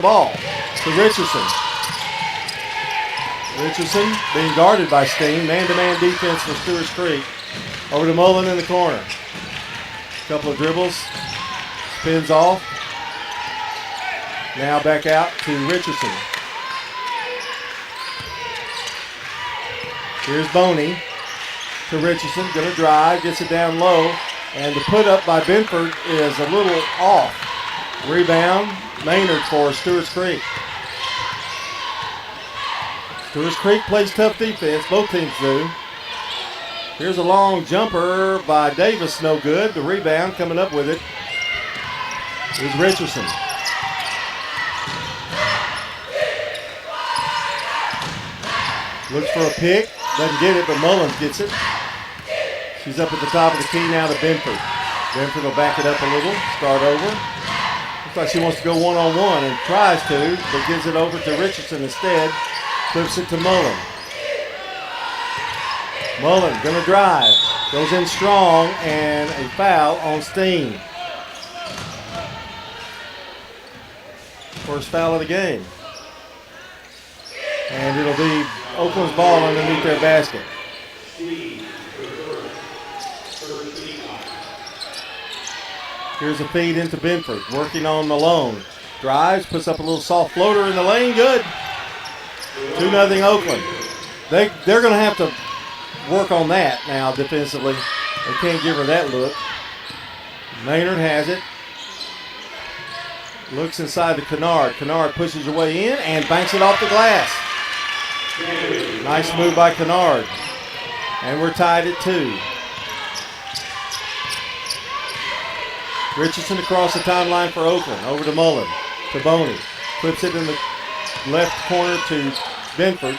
ball to Richardson. Richardson being guarded by Steen. Man-to-man defense for Stewart's Creek. Over to Mullen in the corner. Couple of dribbles. Spins off. Now back out to Richardson. Here's Boney to Richardson. Going to drive. Gets it down low. And the put up by Benford is a little off. Rebound. Maynard for Stewart's Creek. Stewart's Creek plays tough defense. Both teams do. Here's a long jumper by Davis. No good. The rebound coming up with it is Richardson. Looks for a pick. Doesn't get it, but Mullins gets it. She's up at the top of the key now to Benford. Benford will back it up a little. Start over. Looks like she wants to go one-on-one and tries to, but gives it over to Richardson instead. Flips it to Mullen. Mullen gonna drive. Goes in strong and a foul on Steen. First foul of the game. And it'll be Oakland's ball underneath their basket. Here's a feed into Benford, working on Malone. Drives, puts up a little soft floater in the lane, good. 2-0 Oakland. They're going to have to work on that now defensively. They can't give her that look. Maynard has it. Looks inside to Kennard. Kennard pushes her way in and banks it off the glass. Nice move by Kennard. And we're tied at 2. Richardson across the timeline for Oakland. Over to Mullen. To Boney. Flips it in the left corner to Benford.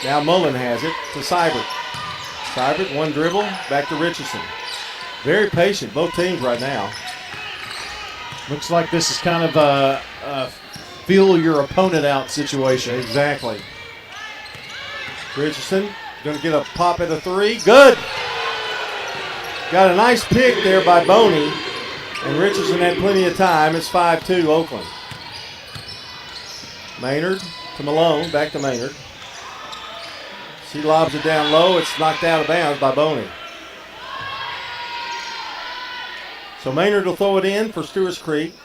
Now Mullen has it to Seibert. Seibert, one dribble. Back to Richardson. Very patient, both teams right now. Looks like this is kind of a feel your opponent out situation. Exactly. Richardson going to get a pop at a 3. Good. Got a nice pick there by Boney. And Richardson had plenty of time. It's 5-2 Oakland. Maynard to Malone. Back to Maynard. She lobs it down low. It's knocked out of bounds by Boney. So Maynard will throw it in for Stewart's Creek.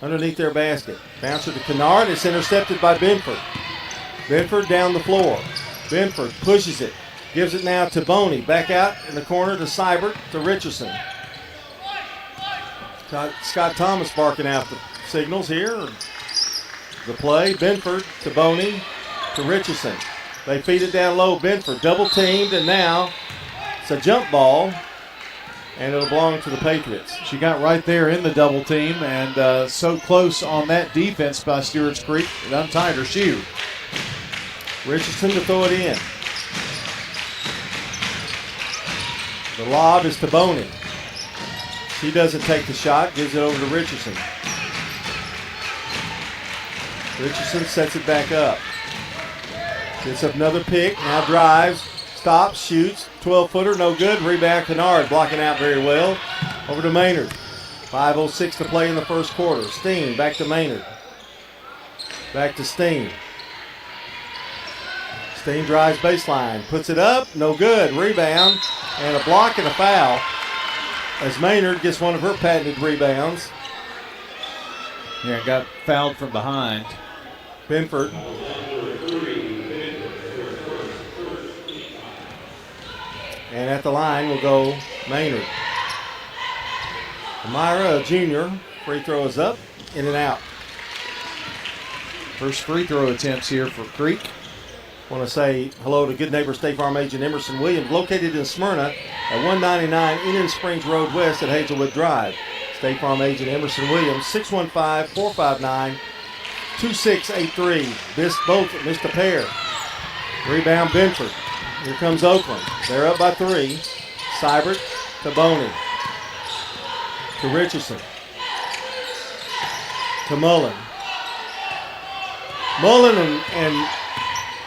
Underneath their basket. Bouncer to Kennard. It's intercepted by Benford. Benford down the floor. Benford pushes it. Gives it now to Boney. Back out in the corner to Seibert to Richardson. Scott Thomas barking out the signals here. The play. Benford to Boney to Richardson. They feed it down low. Benford double teamed, and now it's a jump ball, and it'll belong to the Patriots. She got right there in the double team, and so close on that defense by Stewart's Creek, it untied her shoe. Richardson to throw it in. The lob is to Boney. She doesn't take the shot, gives it over to Richardson. Richardson sets it back up. Gets up another pick, now drives, stops, shoots, 12-footer, no good. Rebound, Kennard blocking out very well. Over to Maynard. 5:06 to play in the first quarter. Steen back to Maynard. Back to Steen. Steen drives baseline, puts it up, no good. Rebound, and a block and a foul as Maynard gets one of her patented rebounds. Yeah, got fouled from behind. Benford. And at the line will go Maynard. Myra, junior, free throw is up, in and out. First free throw attempts here for Creek. Want to say hello to good neighbor State Farm agent Emerson Williams, located in Smyrna at 199 Indian Springs Road West at Hazelwood Drive. State Farm agent Emerson Williams, 615-459-2683. Both missed a pair. Rebound Benford. Here comes Oakland. They're up by 3. Seibert to Boney. To Richardson. To Mullen. Mullen and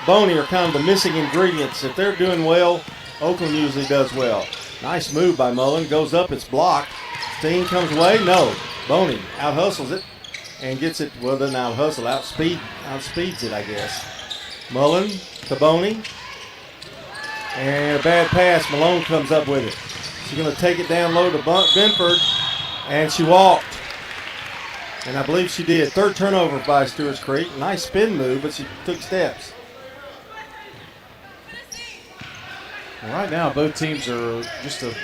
Boney are kind of the missing ingredients. If they're doing well, Oakland usually does well. Nice move by Mullen. Goes up, it's blocked. Steen comes away. No. Boney out-hustles it and gets it. Well, then out hustle, outspeeds it, I guess. Mullen to Boney. And a bad pass. Malone comes up with it. She's going to take it down low to Benford, and she walked. And I believe she did. Third turnover by Stewart's Creek. Nice spin move, but she took steps. Well, right now, both teams are just a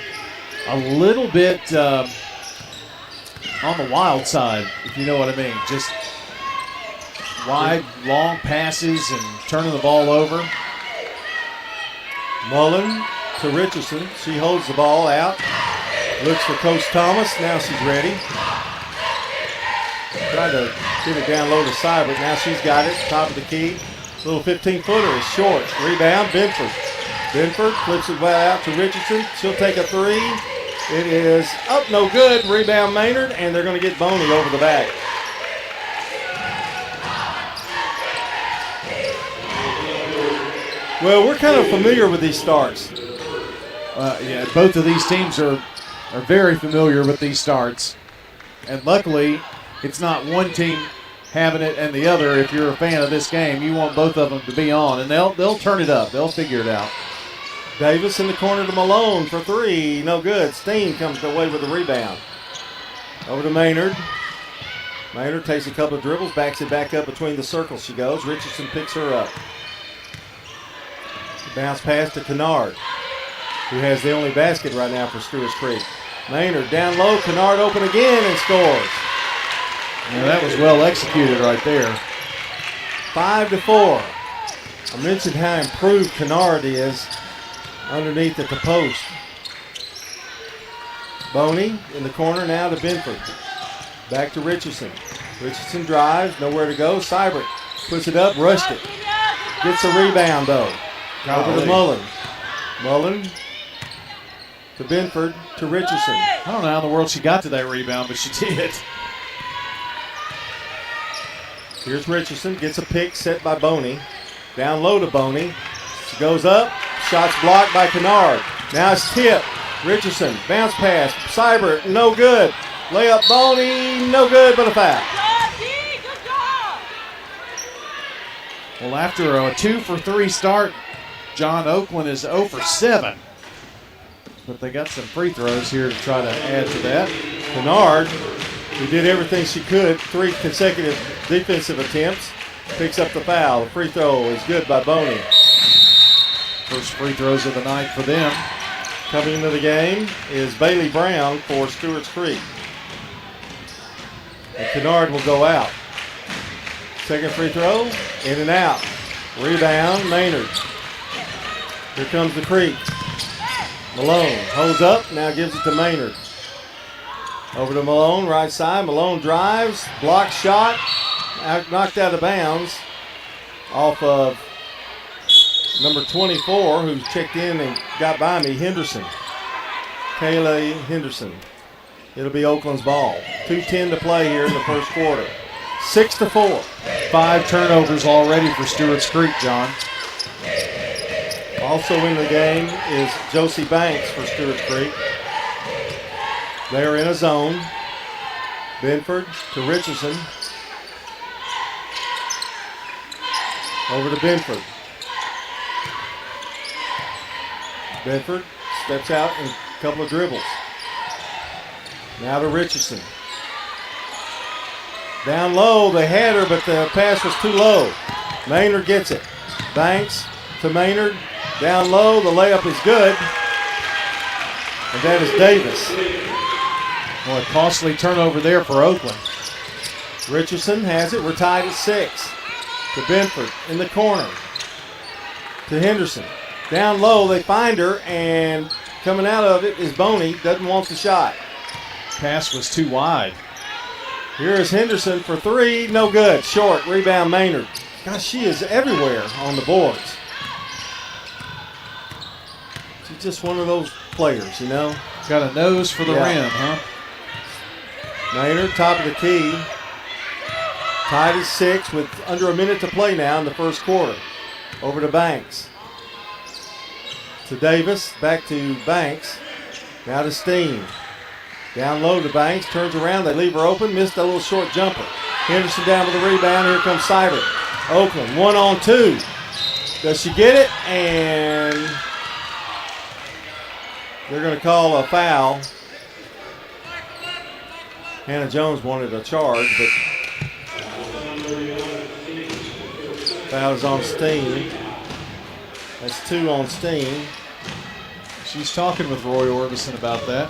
little bit on the wild side, if you know what I mean. Just wide, long passes and turning the ball over. Mullen to Richardson. She holds the ball out. Looks for Coach Thomas. Now she's ready. Tried to get it down low to Seibert. Now she's got it. Top of the key. Little 15-footer is short. Rebound, Benford. Benford flips it well out to Richardson. She'll take a three. It is up, no good. Rebound Maynard, and they're going to get Boney over the back. Well, we're kind of familiar with these starts. Yeah, both of these teams are very familiar with these starts. And luckily, it's not one team having it and the other. If you're a fan of this game, you want both of them to be on. And they'll turn it up. They'll figure it out. Davis in the corner to Malone for three. No good. Steen comes away with the rebound. Over to Maynard. Maynard takes a couple of dribbles, backs it back up between the circles. She goes. Richardson picks her up. Bounce pass to Kennard, who has the only basket right now for Stewart's Creek. Maynard down low. Kennard open again and scores. Yeah, that was well executed right there. 5-4. I mentioned how improved Kennard is underneath at the post. Boney in the corner now to Benford. Back to Richardson. Richardson drives, nowhere to go. Seibert puts it up, rushed it. Gets a rebound though. Over to Mullen. Mullen to Benford to Richardson. I don't know how in the world she got to that rebound, but she did. Here's Richardson, gets a pick set by Boney. Down low to Boney. She goes up. Shots blocked by Kennard. Now it's tip. Richardson, bounce pass. Seibert, no good. Layup Boney, no good, but a foul. Well, after a 2-for-3 start, John, Oakland is 0 for 7. But they got some free throws here to try to add to that. Kennard, who did everything she could, 3 consecutive defensive attempts, picks up the foul. The free throw is good by Boney. First free throws of the night for them. Coming into the game is Bailey Brown for Stewart's Creek. And Kennard will go out. Second free throw, in and out. Rebound, Maynard. Here comes the Creek. Malone holds up, now gives it to Maynard. Over to Malone, right side. Malone drives, block shot, knocked out of bounds off of number 24, who checked in and got by me, Henderson. Kayla Henderson. It'll be Oakland's ball. 2:10 to play here in the first quarter. 6-4. 5 turnovers already for Stewart's Creek, John. Also in the game is Josie Banks for Stewart's Creek. They're in a zone. Benford to Richardson. Over to Benford. Benford steps out in a couple of dribbles. Now to Richardson. Down low, they had her, but the pass was too low. Maynard gets it. Banks to Maynard. Down low, the layup is good. And that is Davis. Well, a costly turnover there for Oakland. Richardson has it. We're tied at 6. To Benford in the corner. To Henderson. Down low, they find her, and coming out of it is Boney. Doesn't want the shot. Pass was too wide. Here is Henderson for 3. No good. Short. Rebound Maynard. Gosh, she is everywhere on the boards. She's just one of those players, you know. Got a nose for the rim, huh? Maynard, top of the key. Tied at 6 with under a minute to play now in the first quarter. Over to Banks. To Davis. Back to Banks. Now to Steen. Down low to Banks. Turns around. They leave her open. Missed a little short jumper. Henderson down with the rebound. Here comes Seibert. Oakland 1-on-2. Does she get it? And they're going to call a foul. Hannah Jones wanted a charge, but foul is on Steen. That's 2 on Steen. She's talking with Roy Orbison about that.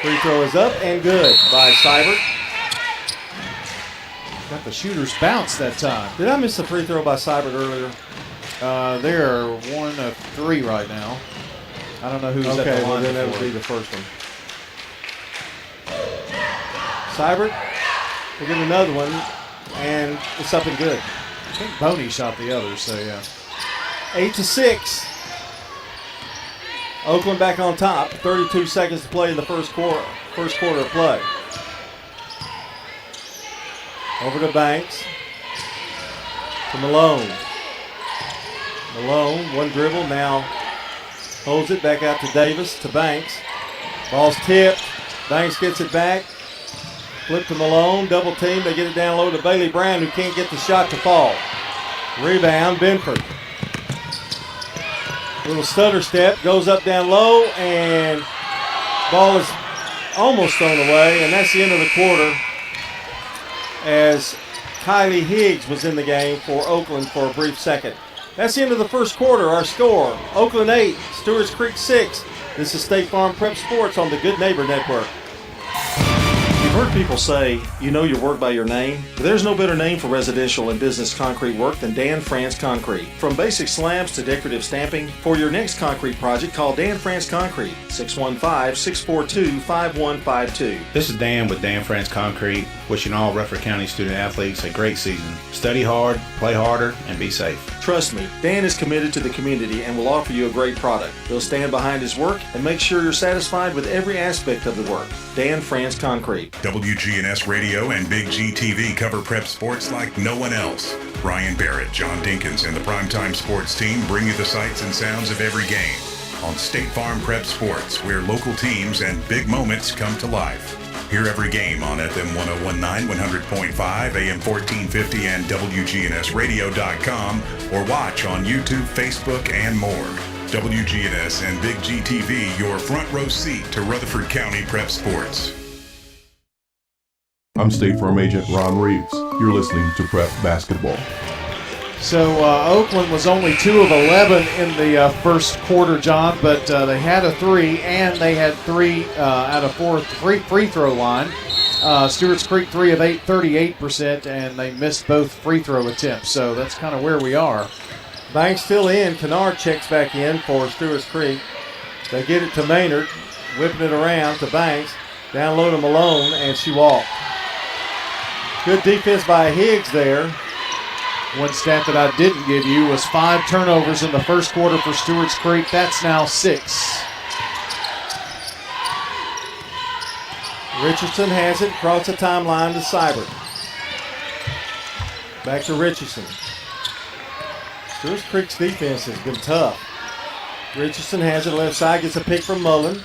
Free throw is up and good by Seibert. Got the shooter's bounce that time. Did I miss the free throw by Seibert earlier? They're 1 of 3 right now. I don't know who's at the line. Okay, well then that would be the first one. Seibert will get another one, and it's up and good. I think Boney shot the other, so yeah. 8-6. Oakland back on top. 32 seconds to play in the first quarter of play. Over to Banks. To Malone. Malone, one dribble, now holds it back out to Davis, to Banks. Ball's tipped. Banks gets it back. Flip to Malone, double team. They get it down low to Bailey Brown, who can't get the shot to fall. Rebound, Benford. Little stutter step, goes up down low, and ball is almost thrown away, and that's the end of the quarter as Kylie Higgs was in the game for Oakland for a brief second. That's the end of the first quarter. Our score, Oakland 8, Stewart's Creek 6. This is State Farm Prep Sports on the Good Neighbor Network. You've heard people say, you know your work by your name, but there's no better name for residential and business concrete work than Dan France Concrete. From basic slabs to decorative stamping, for your next concrete project, call Dan France Concrete, 615-642-5152. This is Dan with Dan France Concrete, wishing all Rutherford County student athletes a great season. Study hard, play harder, and be safe. Trust me, Dan is committed to the community and will offer you a great product. He'll stand behind his work and make sure you're satisfied with every aspect of the work. Dan France Concrete. WGNS Radio and Big G TV cover prep sports like no one else. Brian Barrett, John Dinkins, and the Primetime Sports team bring you the sights and sounds of every game on State Farm Prep Sports, where local teams and big moments come to life. Hear every game on FM 1019, 100.5, AM 1450, and WGNSradio.com, or watch on YouTube, Facebook, and more. WGNS and Big G TV, your front row seat to Rutherford County Prep Sports. I'm State Farm Agent Ron Reeves. You're listening to Prep Basketball. So Oakland was only 2 of 11 in the first quarter, John, but they had a 3, and they had 3 out of 4 free throw line. Stewart's Creek 3 of 8, 38%, and they missed both free throw attempts. So that's kind of where we are. Banks still in. Kennard checks back in for Stewart's Creek. They get it to Maynard, whipping it around to Banks. Down low to Malone, and she walked. Good defense by Higgs there. One stat that I didn't give you was 5 turnovers in the first quarter for Stewart's Creek. That's now 6. Richardson has it across the timeline to Seibert. Back to Richardson. Stewart's Creek's defense has been tough. Richardson has it left side, gets a pick from Mullen.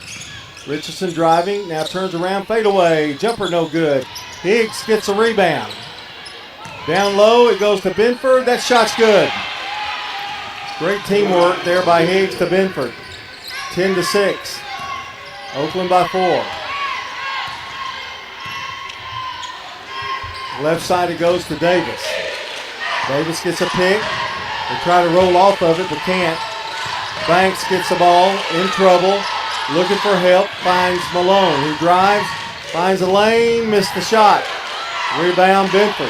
Richardson driving, now turns around, fade away. Jumper no good. Higgs gets a rebound. Down low, it goes to Benford. That shot's good. Great teamwork there by Higgs to Benford. 10-6. Oakland by 4. Left side it goes to Davis. Davis gets a pick. They try to roll off of it, but can't. Banks gets the ball, in trouble, looking for help, finds Malone, who drives, finds a lane, missed the shot. Rebound, Benford.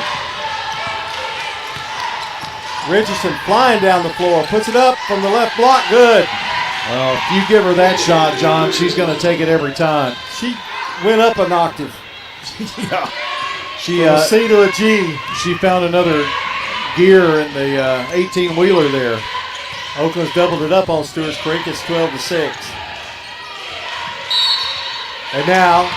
Richardson flying down the floor, puts it up from the left block, good. Well, if you give her that shot, John, she's going to take it every time. She went up an octave. Yeah. From a C to a G. She found another gear in the 18-wheeler there. Oakland's doubled it up on Stewart's Creek. It's 12-6. And now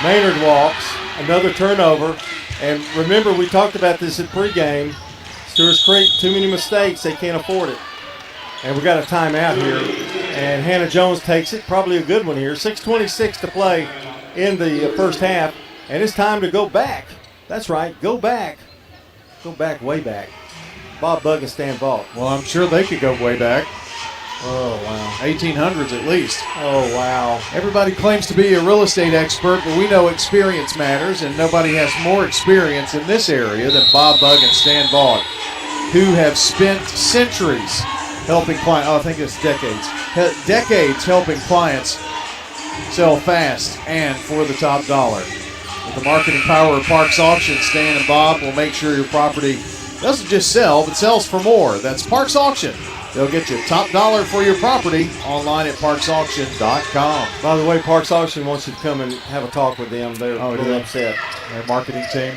Maynard walks. Another turnover. And remember, we talked about this at pregame. Stewart's Creek, too many mistakes. They can't afford it. And we got a timeout here. And Hannah Jones takes it. Probably a good one here. 6:26 to play in the first half, and it's time to go back. That's right, go back. Go back, way back. Bob Bug and Stan Vault. Well, I'm sure they could go way back. Oh, wow. 1800s at least. Oh, wow. Everybody claims to be a real estate expert, but we know experience matters, and nobody has more experience in this area than Bob Bug and Stan Vault, who have spent centuries helping clients. Oh, I think it's decades. Decades helping clients sell fast and for the top dollar. With the marketing power of Parks Auction, Stan and Bob will make sure your property doesn't just sell, but sells for more. That's Parks Auction. They'll get you top dollar for your property online at parksauction.com. By the way, Parks Auction wants you to come and have a talk with them. They're a little upset. Their marketing team.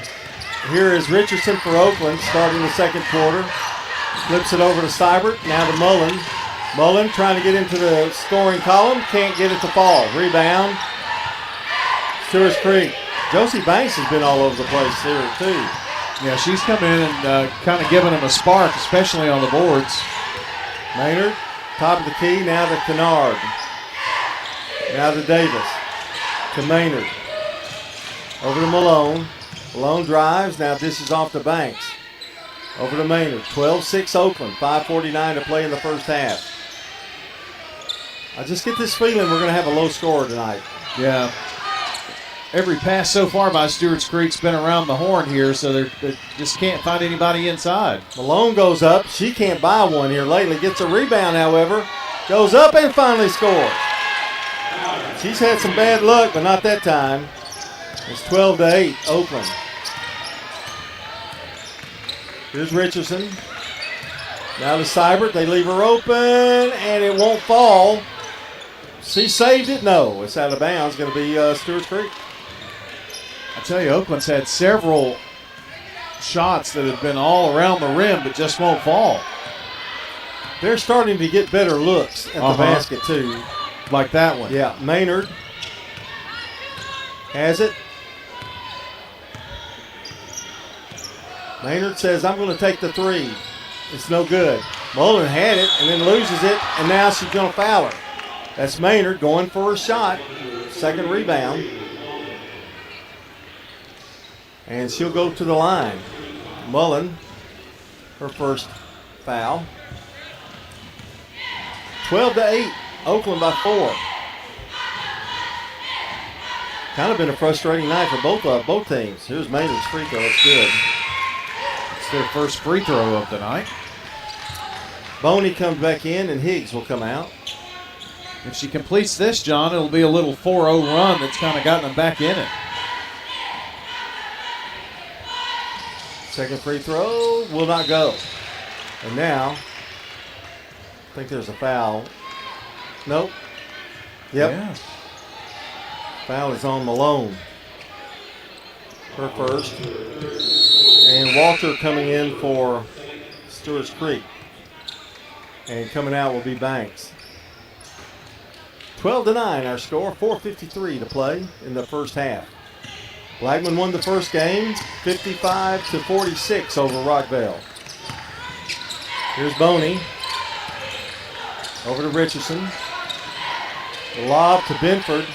Here is Richardson for Oakland starting the second quarter. Flips it over to Seibert. Now to Mullen. Mullen trying to get into the scoring column. Can't get it to fall. Rebound. Stewart's Creek. Josie Banks has been all over the place here, too. Yeah, she's come in and kind of given them a spark, especially on the boards. Maynard, top of the key, now to Kennard. Now to Davis. To Maynard. Over to Malone. Malone drives, now dishes off to Banks. Over to Maynard. 12-6 Oakland. 5:49 to play in the first half. I just get this feeling we're going to have a low score tonight. Yeah. Every pass so far by Stewart's Creek's been around the horn here, so they just can't find anybody inside. Malone goes up. She can't buy one here lately. Gets a rebound, however. Goes up and finally scores. She's had some bad luck, but not that time. It's 12-8, Oakland. Here's Richardson. Now to Seibert. They leave her open, and it won't fall. She saved it? No. It's out of bounds. Going to be Stewart's Creek. I tell you, Oakland's had several shots that have been all around the rim but just won't fall. They're starting to get better looks at the basket, too. Like that one. Yeah, Maynard has it. Maynard says, I'm going to take the three. It's no good. Mullen had it and then loses it, and now she's going to foul her. That's Maynard going for a shot. Second rebound. And she'll go to the line. Mullen, her first foul. 12-8, Oakland by 4. Kind of been a frustrating night for both teams. Here's Maynard's free throw. It's good. It's their first free throw of the night. Boney comes back in, and Higgs will come out. If she completes this, John, it'll be a little 4-0 run that's kind of gotten them back in it. Second free throw will not go. And now, I think there's a foul. Nope. Yep. Yeah. Foul is on Malone. Her first. And Walter coming in for Stewart's Creek. And coming out will be Banks. 12-9 our score. 4:53 to play in the first half. Blackman won the first game, 55-46 over Rockville. Here's Boney. Over to Richardson. The lob to Benford.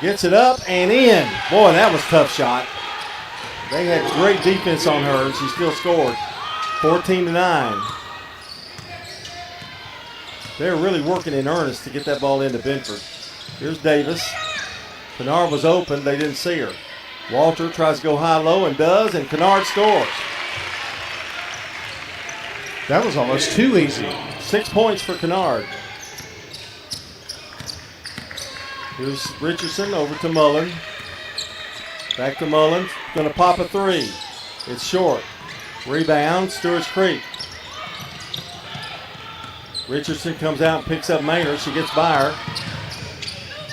Gets it up and in. Boy, that was a tough shot. They had great defense on her, and she still scored. 14-9. They're really working in earnest to get that ball into Benford. Here's Davis. Kennard was open. They didn't see her. Walter tries to go high-low and does, and Kennard scores. That was almost too easy. 6 points for Kennard. Here's Richardson over to Mullen. Back to Mullen. Going to pop a three. It's short. Rebound, Stewart's Creek. Richardson comes out and picks up Maynard. She gets by her.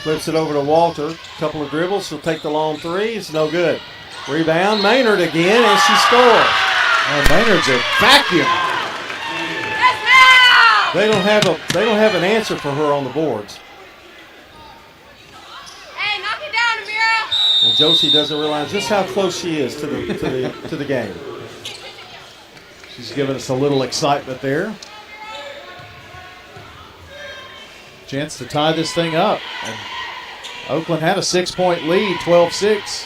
Flips it over to Walter. Couple of dribbles. She'll take the long three. It's no good. Rebound. Maynard again, and she scores. Oh, Maynard's a vacuum. They don't have an answer for her on the boards. Hey, knock it down, Amira. And Josie doesn't realize just how close she is to the game. She's giving us a little excitement there. Chance to tie this thing up. And Oakland had a 6-point lead, 12-6.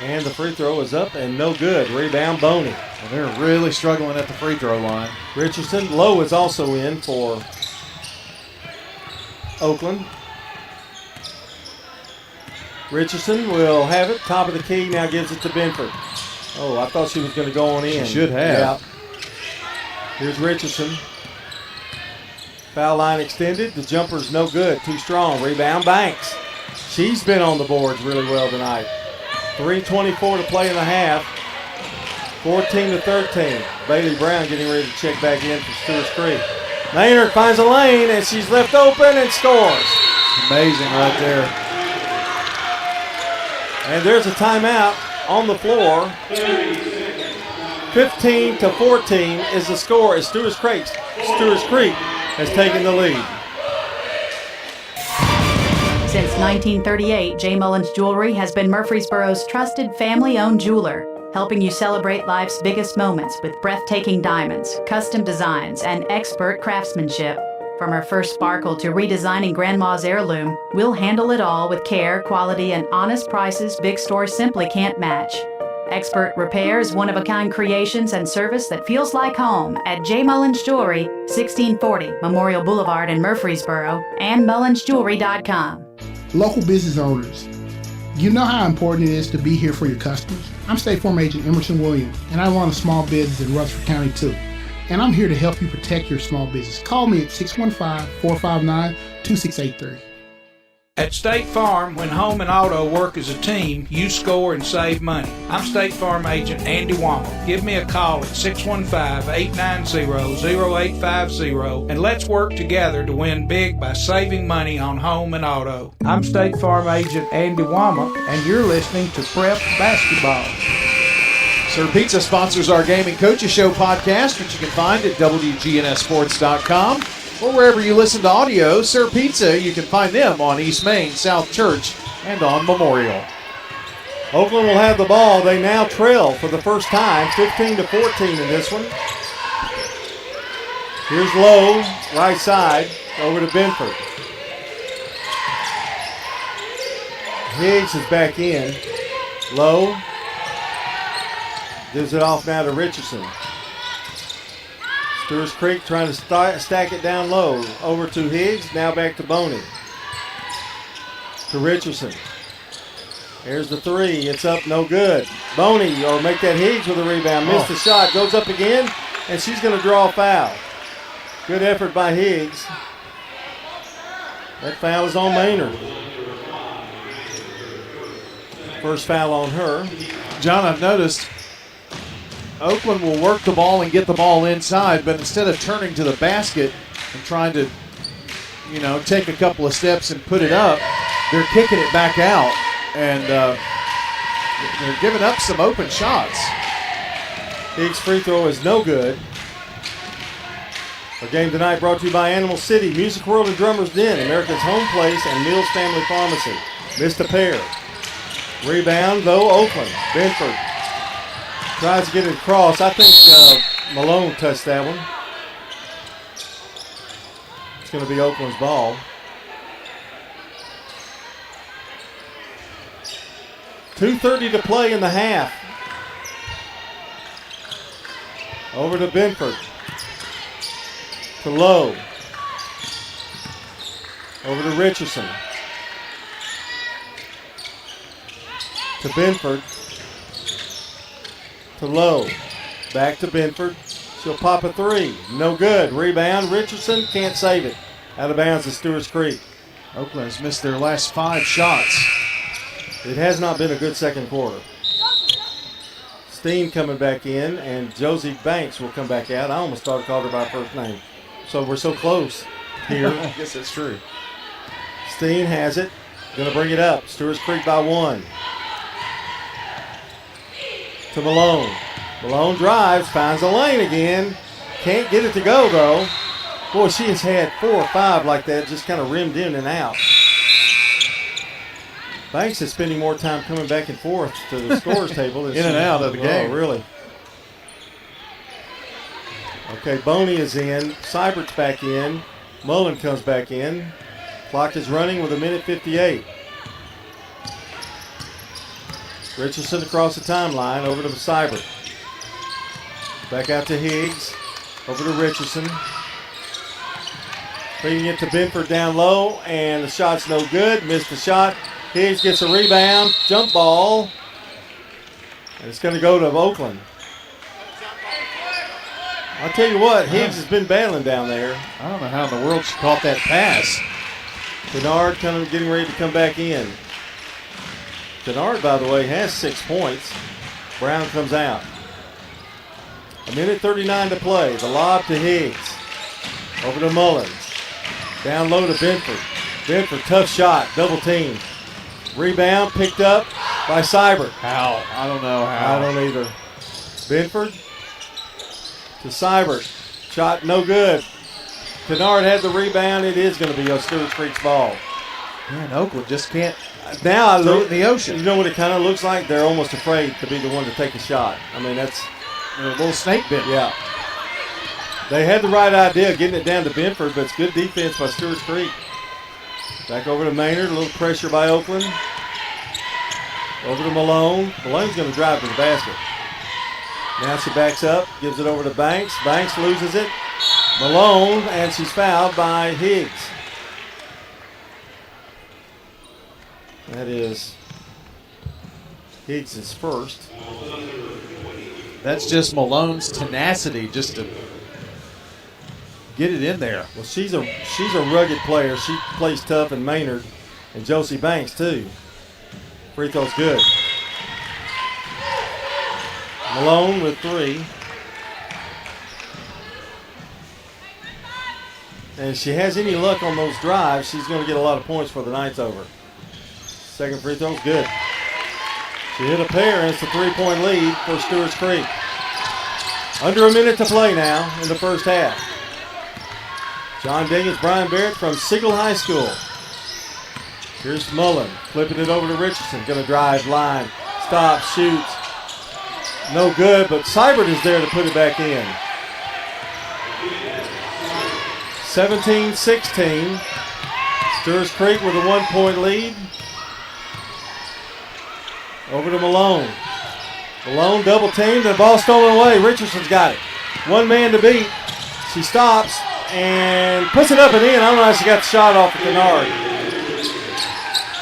And the free throw is up and no good. Rebound, Boney. Well, they're really struggling at the free throw line. Richardson, Lowe is also in for Oakland. Richardson will have it, top of the key, now gives it to Benford. Oh, I thought she was going to go on in. She should have. Yeah. Here's Richardson. Foul line extended. The jumper's no good. Too strong. Rebound, Banks. She's been on the boards really well tonight. 3:24 to play in the half. 14-13. Bailey Brown getting ready to check back in for Stewart's Creek. Maynard finds a lane, and she's left open and scores. Amazing right there. And there's a timeout on the floor. 15-14 is the score as Stewart's Creek has taken the lead. Since 1938, J. Mullins Jewelry has been Murfreesboro's trusted family-owned jeweler, helping you celebrate life's biggest moments with breathtaking diamonds, custom designs, and expert craftsmanship. From our first sparkle to redesigning Grandma's heirloom, we'll handle it all with care, quality, and honest prices big stores simply can't match. Expert repairs, one-of-a-kind creations, and service that feels like home at J. Mullins Jewelry, 1640 Memorial Boulevard in Murfreesboro, and mullinsjewelry.com. Local business owners, you know how important it is to be here for your customers. I'm State Farm Agent Emerson Williams, and I run a small business in Rutherford County too. And I'm here to help you protect your small business. Call me at 615-459-2683. At State Farm, when home and auto work as a team, you score and save money. I'm State Farm Agent Andy Wamble. Give me a call at 615-890-0850 and let's work together to win big by saving money on home and auto. I'm State Farm Agent Andy Wamble, and you're listening to Prep Basketball. Sir Pizza sponsors our Gaming Coaches Show podcast, which you can find at wgnssports.com. Or wherever you listen to audio. Sir Pizza, you can find them on East Main, South Church, and on Memorial. Oakland will have the ball. They now trail for the first time, 15-14 in this one. Here's Lowe, right side, over to Benford. Higgs is back in. Lowe gives it off now to Richardson. Stewart's Creek trying to stack it down low. Over to Higgs, now back to Boney. To Richardson. Here's the three. It's up, no good. Boney, or make that Higgs with a rebound. Missed the shot, goes up again, and she's going to draw a foul. Good effort by Higgs. That foul is on Maynard. First foul on her. John, I've noticed Oakland will work the ball and get the ball inside, but instead of turning to the basket and trying to, take a couple of steps and put it up, they're kicking it back out, and they're giving up some open shots. Higgs' free throw is no good. Our game tonight brought to you by Animal City, Music World and Drummers Den, America's Home Place, and Mills Family Pharmacy. Missed a pair. Rebound, though, Oakland. Benford tries to get it across. I think Malone touched that one. It's going to be Oakland's ball. .230 to play in the half. Over to Benford. To Lowe. Over to Richardson. To Benford. To Lowe. Back to Benford. She'll pop a three. No good. Rebound. Richardson can't save it. Out of bounds at Stewart's Creek. Oakland has missed their last 5 shots. It has not been a good second quarter. Steen coming back in, and Josie Banks will come back out. I almost thought I called her by her first name. So we're so close here. I guess that's true. Steen has it. Going to bring it up. Stewart's Creek by 1. To Malone. Malone drives, finds a lane again. Can't get it to go, though. Boy, she has had 4 or 5 like that, just kind of rimmed in and out. Banks is spending more time coming back and forth to the scores table. In and out of the game. Oh, really? Okay, Boney is in. Seibert's back in. Mullen comes back in. Clock is running with 1:58. Richardson across the timeline, over to Seibert. Back out to Higgs, over to Richardson. Feeding it to Benford down low, and the shot's no good. Missed the shot. Higgs gets a rebound, jump ball, and it's going to go to Oakland. I'll tell you what, Higgs has been battling down there. I don't know how in the world she caught that pass. Kennard kind of getting ready to come back in. Kennard, by the way, has 6 points. Brown comes out. 1:39 to play. The lob to Higgs. Over to Mullins. Down low to Benford. Benford, tough shot, double team. Rebound picked up by Seibert. How? I don't know how. I don't either. Benford to Seibert. Shot no good. Kennard had the rebound. It is going to be Stewart Creek's ball. Man, Oakland just can't now I throw look it in the ocean. You know what it kind of looks like? They're almost afraid to be the one to take a shot. I mean, that's a little snake bit. Yeah. They had the right idea getting it down to Benford, but it's good defense by Stewart Creek. Back over to Maynard. A little pressure by Oakland. Over to Malone. Malone's going to drive to the basket. Now she backs up, gives it over to Banks. Banks loses it. Malone, and she's fouled by Higgs. That is Higgs' first. That's just Malone's tenacity just to get it in there. Well, she's a rugged player. She plays tough in Maynard, and Josie Banks too. Free throw's good. Malone with 3. And if she has any luck on those drives, she's going to get a lot of points for the night's over. Second free throw's good. She hit a pair, and it's a 3-point lead for Stewart's Creek. Under a minute to play now in the first half. John Dinkins, Brian Barrett from Siegel High School. Here's Mullen, flipping it over to Richardson. Going to drive, line, stop, shoots. No good, but Seibert is there to put it back in. 17-16. Stewart's Creek with a 1-point lead. Over to Malone. Malone double teamed and the ball stolen away. Richardson's got it. One man to beat. She stops and puts it up and in. I don't know how she got the shot off of Kennard.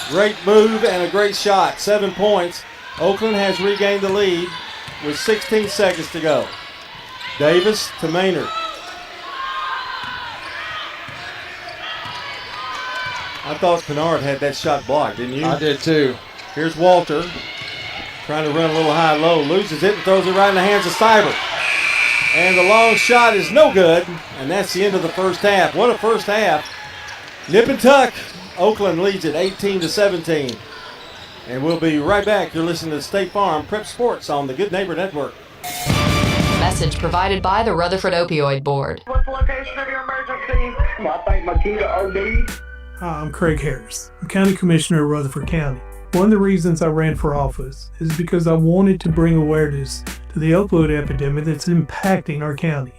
Great move and a great shot. 7 points. Oakland has regained the lead with 16 seconds to go. Davis to Maynard. I thought Kennard had that shot blocked, didn't you? I did too. Here's Walter. Trying to run a little high-low. Loses it and throws it right in the hands of Seibert. And the long shot is no good. And that's the end of the first half. What a first half. Nip and tuck. Oakland leads it 18-17. And we'll be right back. You're listening to State Farm Prep Sports on the Good Neighbor Network. Message provided by the Rutherford Opioid Board. What's the location of your emergency? I think Makita OD. Hi, I'm Craig Harris. I'm County Commissioner of Rutherford County. One of the reasons I ran for office is because I wanted to bring awareness to the opioid epidemic that's impacting our county.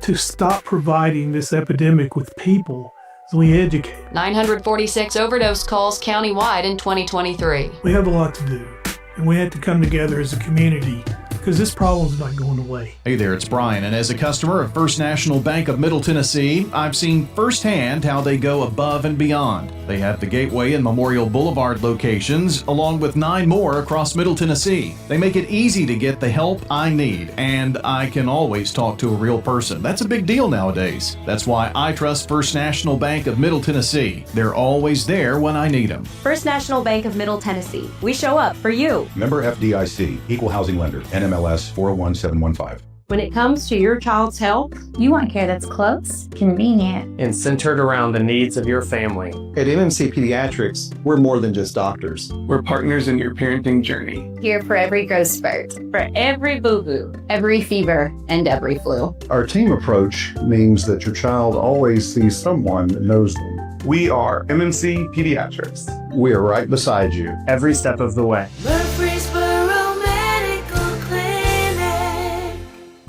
To stop providing this epidemic with people as we educate. 946 overdose calls countywide in 2023. We have a lot to do, and we have to come together as a community because this problem's not going away. Hey there, it's Brian, and as a customer of First National Bank of Middle Tennessee, I've seen firsthand how they go above and beyond. They have the Gateway and Memorial Boulevard locations, along with 9 more across Middle Tennessee. They make it easy to get the help I need, and I can always talk to a real person. That's a big deal nowadays. That's why I trust First National Bank of Middle Tennessee. They're always there when I need them. First National Bank of Middle Tennessee. We show up for you. Member FDIC, Equal Housing Lender, NMLS 401715. When it comes to your child's health, you want care that's close, convenient, and centered around the needs of your family. At MMC Pediatrics, we're more than just doctors. We're partners in your parenting journey. Here for every growth spurt, for every boo-boo, every fever, and every flu. Our team approach means that your child always sees someone that knows them. We are MMC Pediatrics. We are right beside you every step of the way.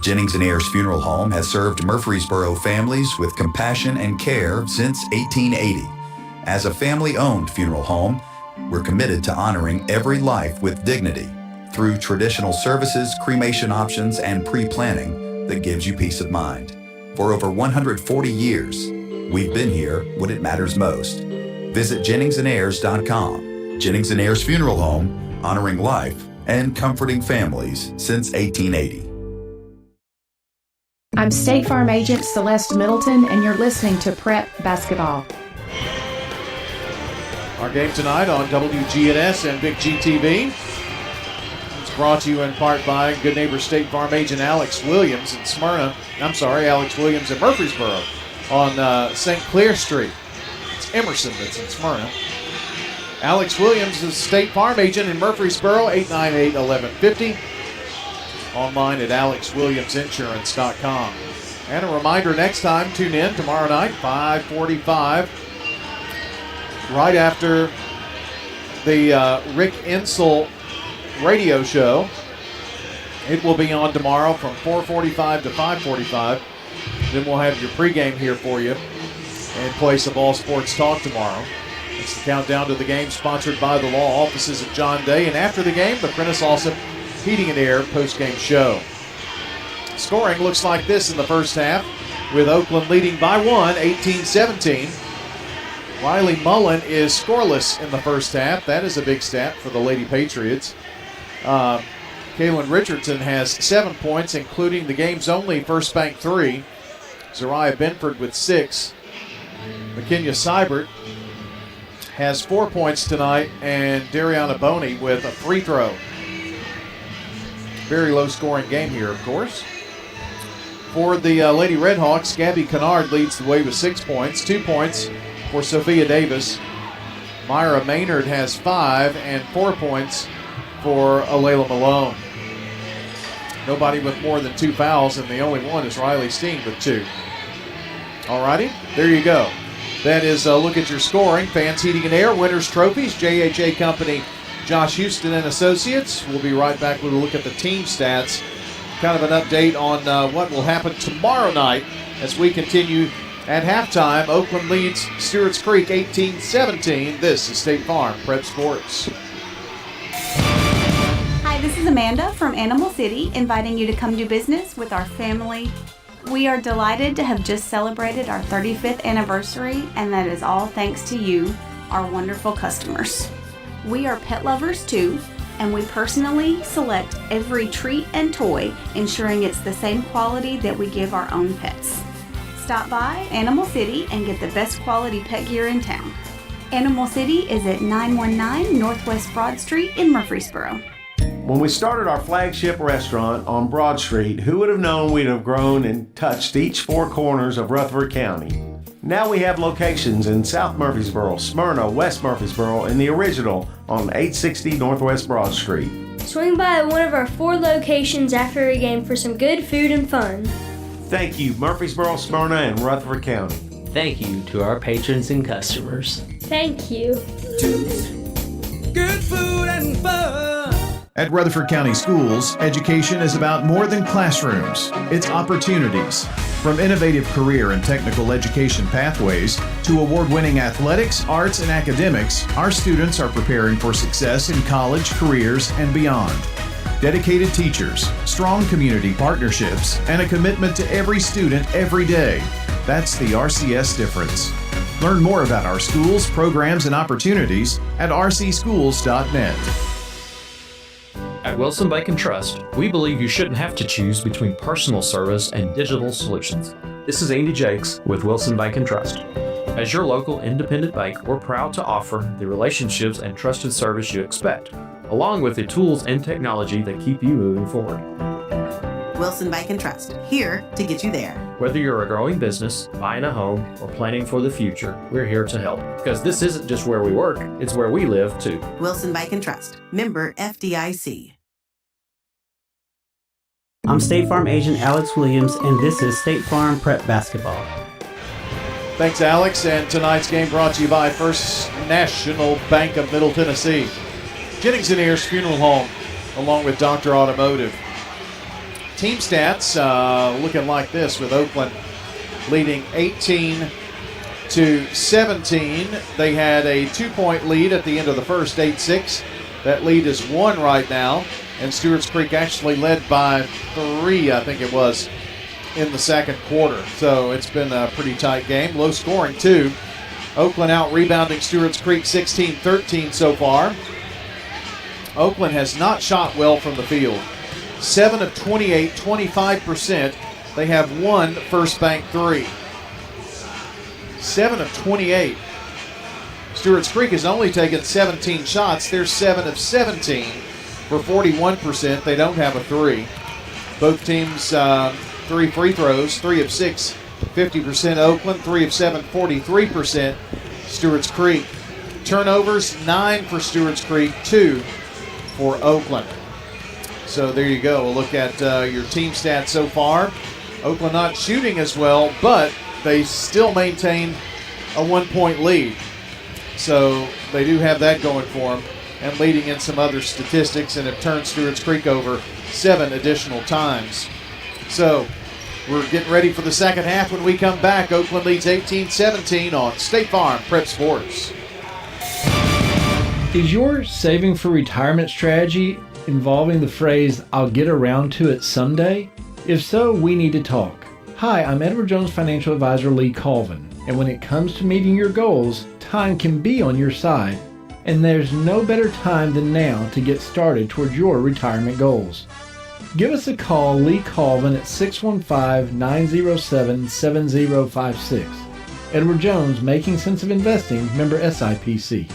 Jennings and Ayers Funeral Home has served Murfreesboro families with compassion and care since 1880. As a family-owned funeral home, we're committed to honoring every life with dignity through traditional services, cremation options, and pre-planning that gives you peace of mind. For over 140 years, we've been here when it matters most. Visit JenningsandAyers.com. Jennings and Ayers Funeral Home, honoring life and comforting families since 1880. I'm State Farm Agent Celeste Middleton, and you're listening to Prep Basketball. Our game tonight on WGNS and Big GTV. It's brought to you in part by good neighbor State Farm Agent Alex Williams in Smyrna. Alex Williams in Murfreesboro on St. Clair Street. It's Emerson that's in Smyrna. Alex Williams is State Farm Agent in Murfreesboro, 898-1150. Online at alexwilliamsinsurance.com. And a reminder, next time, tune in tomorrow night, 5:45, right after the Rick Insel radio show. It will be on tomorrow from 4:45 to 5:45. Then we'll have your pregame here for you in place of All Sports Talk tomorrow. It's the countdown to the game sponsored by the law offices of John Day. And after the game, the Prentice Allsup Heating and Air postgame show. Scoring looks like this in the first half, with Oakland leading by 1, 18-17. Riley Mullen is scoreless in the first half. That is a big stat for the Lady Patriots. Kaylin Richardson has 7 points, including the game's only First Bank 3. Zariah Benford with 6. McKenya Seibert has 4 points tonight, and Dariana Boney with a free throw. Very low scoring game here, of course. For the Lady Redhawks, Gabby Kennard leads the way with 6 points. 2 points for Sophia Davis. Myra Maynard has 5, and 4 points for Alayla Malone. Nobody with more than 2 fouls, and the only one is Riley Steen with 2. Alrighty, there you go. That is a look at your scoring. Fans Heating and Air, Winners Trophies, JHA Company, Josh Houston and Associates. We'll be right back with a look at the team stats. Kind of an update on what will happen tomorrow night as we continue at halftime. Oakland leads Stewart's Creek 18-17. This is State Farm Prep Sports. Hi, this is Amanda from Animal City, inviting you to come do business with our family. We are delighted to have just celebrated our 35th anniversary, and that is all thanks to you, our wonderful customers. We are pet lovers too, and we personally select every treat and toy, ensuring it's the same quality that we give our own pets. Stop by Animal City and get the best quality pet gear in town. Animal City is at 919 Northwest Broad Street in Murfreesboro. When we started our flagship restaurant on Broad Street, who would have known we'd have grown and touched each 4 corners of Rutherford County? Now we have locations in South Murfreesboro, Smyrna, West Murfreesboro, and the original on 860 Northwest Broad Street. Swing by one of our 4 locations after a game for some good food and fun. Thank you, Murfreesboro, Smyrna, and Rutherford County. Thank you to our patrons and customers. Thank you. Good food and fun. At Rutherford County Schools, education is about more than classrooms. It's opportunities. From innovative career and technical education pathways to award-winning athletics, arts, and academics, our students are preparing for success in college, careers, and beyond. Dedicated teachers, strong community partnerships, and a commitment to every student every day. That's the RCS difference. Learn more about our schools, programs, and opportunities at rcschools.net. At Wilson Bank & Trust, we believe you shouldn't have to choose between personal service and digital solutions. This is Andy Jakes with Wilson Bank & Trust. As your local independent bank, we're proud to offer the relationships and trusted service you expect, along with the tools and technology that keep you moving forward. Wilson Bank & Trust, here to get you there. Whether you're a growing business, buying a home, or planning for the future, we're here to help. Because this isn't just where we work, it's where we live too. Wilson Bank & Trust, member FDIC. I'm State Farm Agent Alex Williams, and this is State Farm Prep Basketball. Thanks, Alex. And tonight's game brought to you by First National Bank of Middle Tennessee, Jennings and Ayers Funeral Home, along with Dr. Automotive. Team stats looking like this, with Oakland leading 18-17 to 17. They had a 2-point lead at the end of the first, 8-6. That lead is 1 right now. And Stewart's Creek actually led by 3, I think it was, in the second quarter. So it's been a pretty tight game. Low scoring, too. Oakland out rebounding Stewart's Creek 16-13 so far. Oakland has not shot well from the field. 7 of 28, 25%. They have 1 first bank 3. 7 of 28. Stewart's Creek has only taken 17 shots. They're 7 of 17 for 41%. They don't have a 3. Both teams 3 free throws, 3 of 6, 50% Oakland, 3 of 7, 43% Stewart's Creek. Turnovers, 9 for Stewart's Creek, 2 for Oakland. So there you go. We'll look at your team stats so far. Oakland not shooting as well, but they still maintain a 1-point lead. So they do have that going for them, and leading in some other statistics, and have turned Stewart's Creek over 7 additional times. So we're getting ready for the second half. When we come back, Oakland leads 18-17 on State Farm Prep Sports. Is your saving for retirement strategy involving the phrase, "I'll get around to it someday"? If so, we need to talk. Hi, I'm Edward Jones Financial Advisor Lee Colvin, and when it comes to meeting your goals, time can be on your side, and there's no better time than now to get started towards your retirement goals. Give us a call, Lee Colvin, at 615-907-7056. Edward Jones, Making Sense of Investing, member SIPC.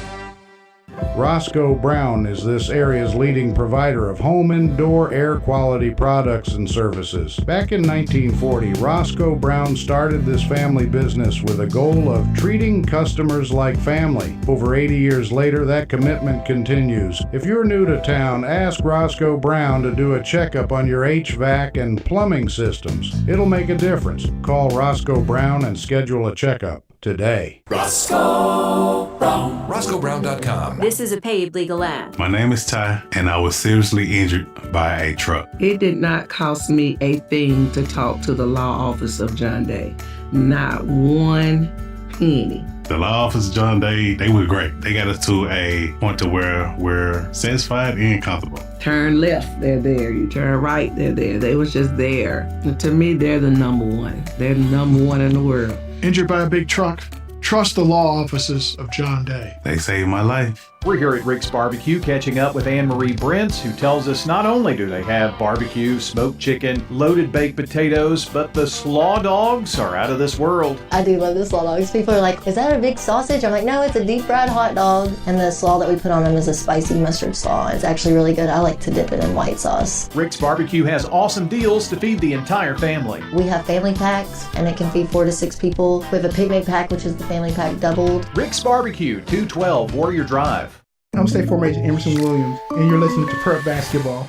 Roscoe Brown is this area's leading provider of home indoor air quality products and services. Back in 1940, Roscoe Brown started this family business with a goal of treating customers like family. Over 80 years later, that commitment continues. If you're new to town, ask Roscoe Brown to do a checkup on your HVAC and plumbing systems. It'll make a difference. Call Roscoe Brown and schedule a checkup today. Roscoe Brown. RoscoeBrown.com. This is a paid legal ad. My name is Ty, and I was seriously injured by a truck. It did not cost me a thing to talk to the law office of John Day. Not one penny. The law office of John Day, they were great. They got us to a point to where we're satisfied and comfortable. Turn left, they're there. You turn right, they're there. They was just there. And to me, they're the number one. They're the number one in the world. Injured by a big truck? Trust the law offices of John Day. They saved my life. We're here at Rick's Barbecue catching up with Anne-Marie Brents, who tells us not only do they have barbecue, smoked chicken, loaded baked potatoes, but the slaw dogs are out of this world. I do love the slaw dogs. People are like, is that a big sausage? I'm like, no, it's a deep fried hot dog. And the slaw that we put on them is a spicy mustard slaw. It's actually really good. I like to dip it in white sauce. Rick's Barbecue has awesome deals to feed the entire family. We have family packs, and it can feed 4 to 6 people. We have a picnic pack, which is the family pack doubled. Rick's Barbecue, 212 Warrior Drive. I'm State Farm Agent Emerson Williams, and you're listening to Prep Basketball.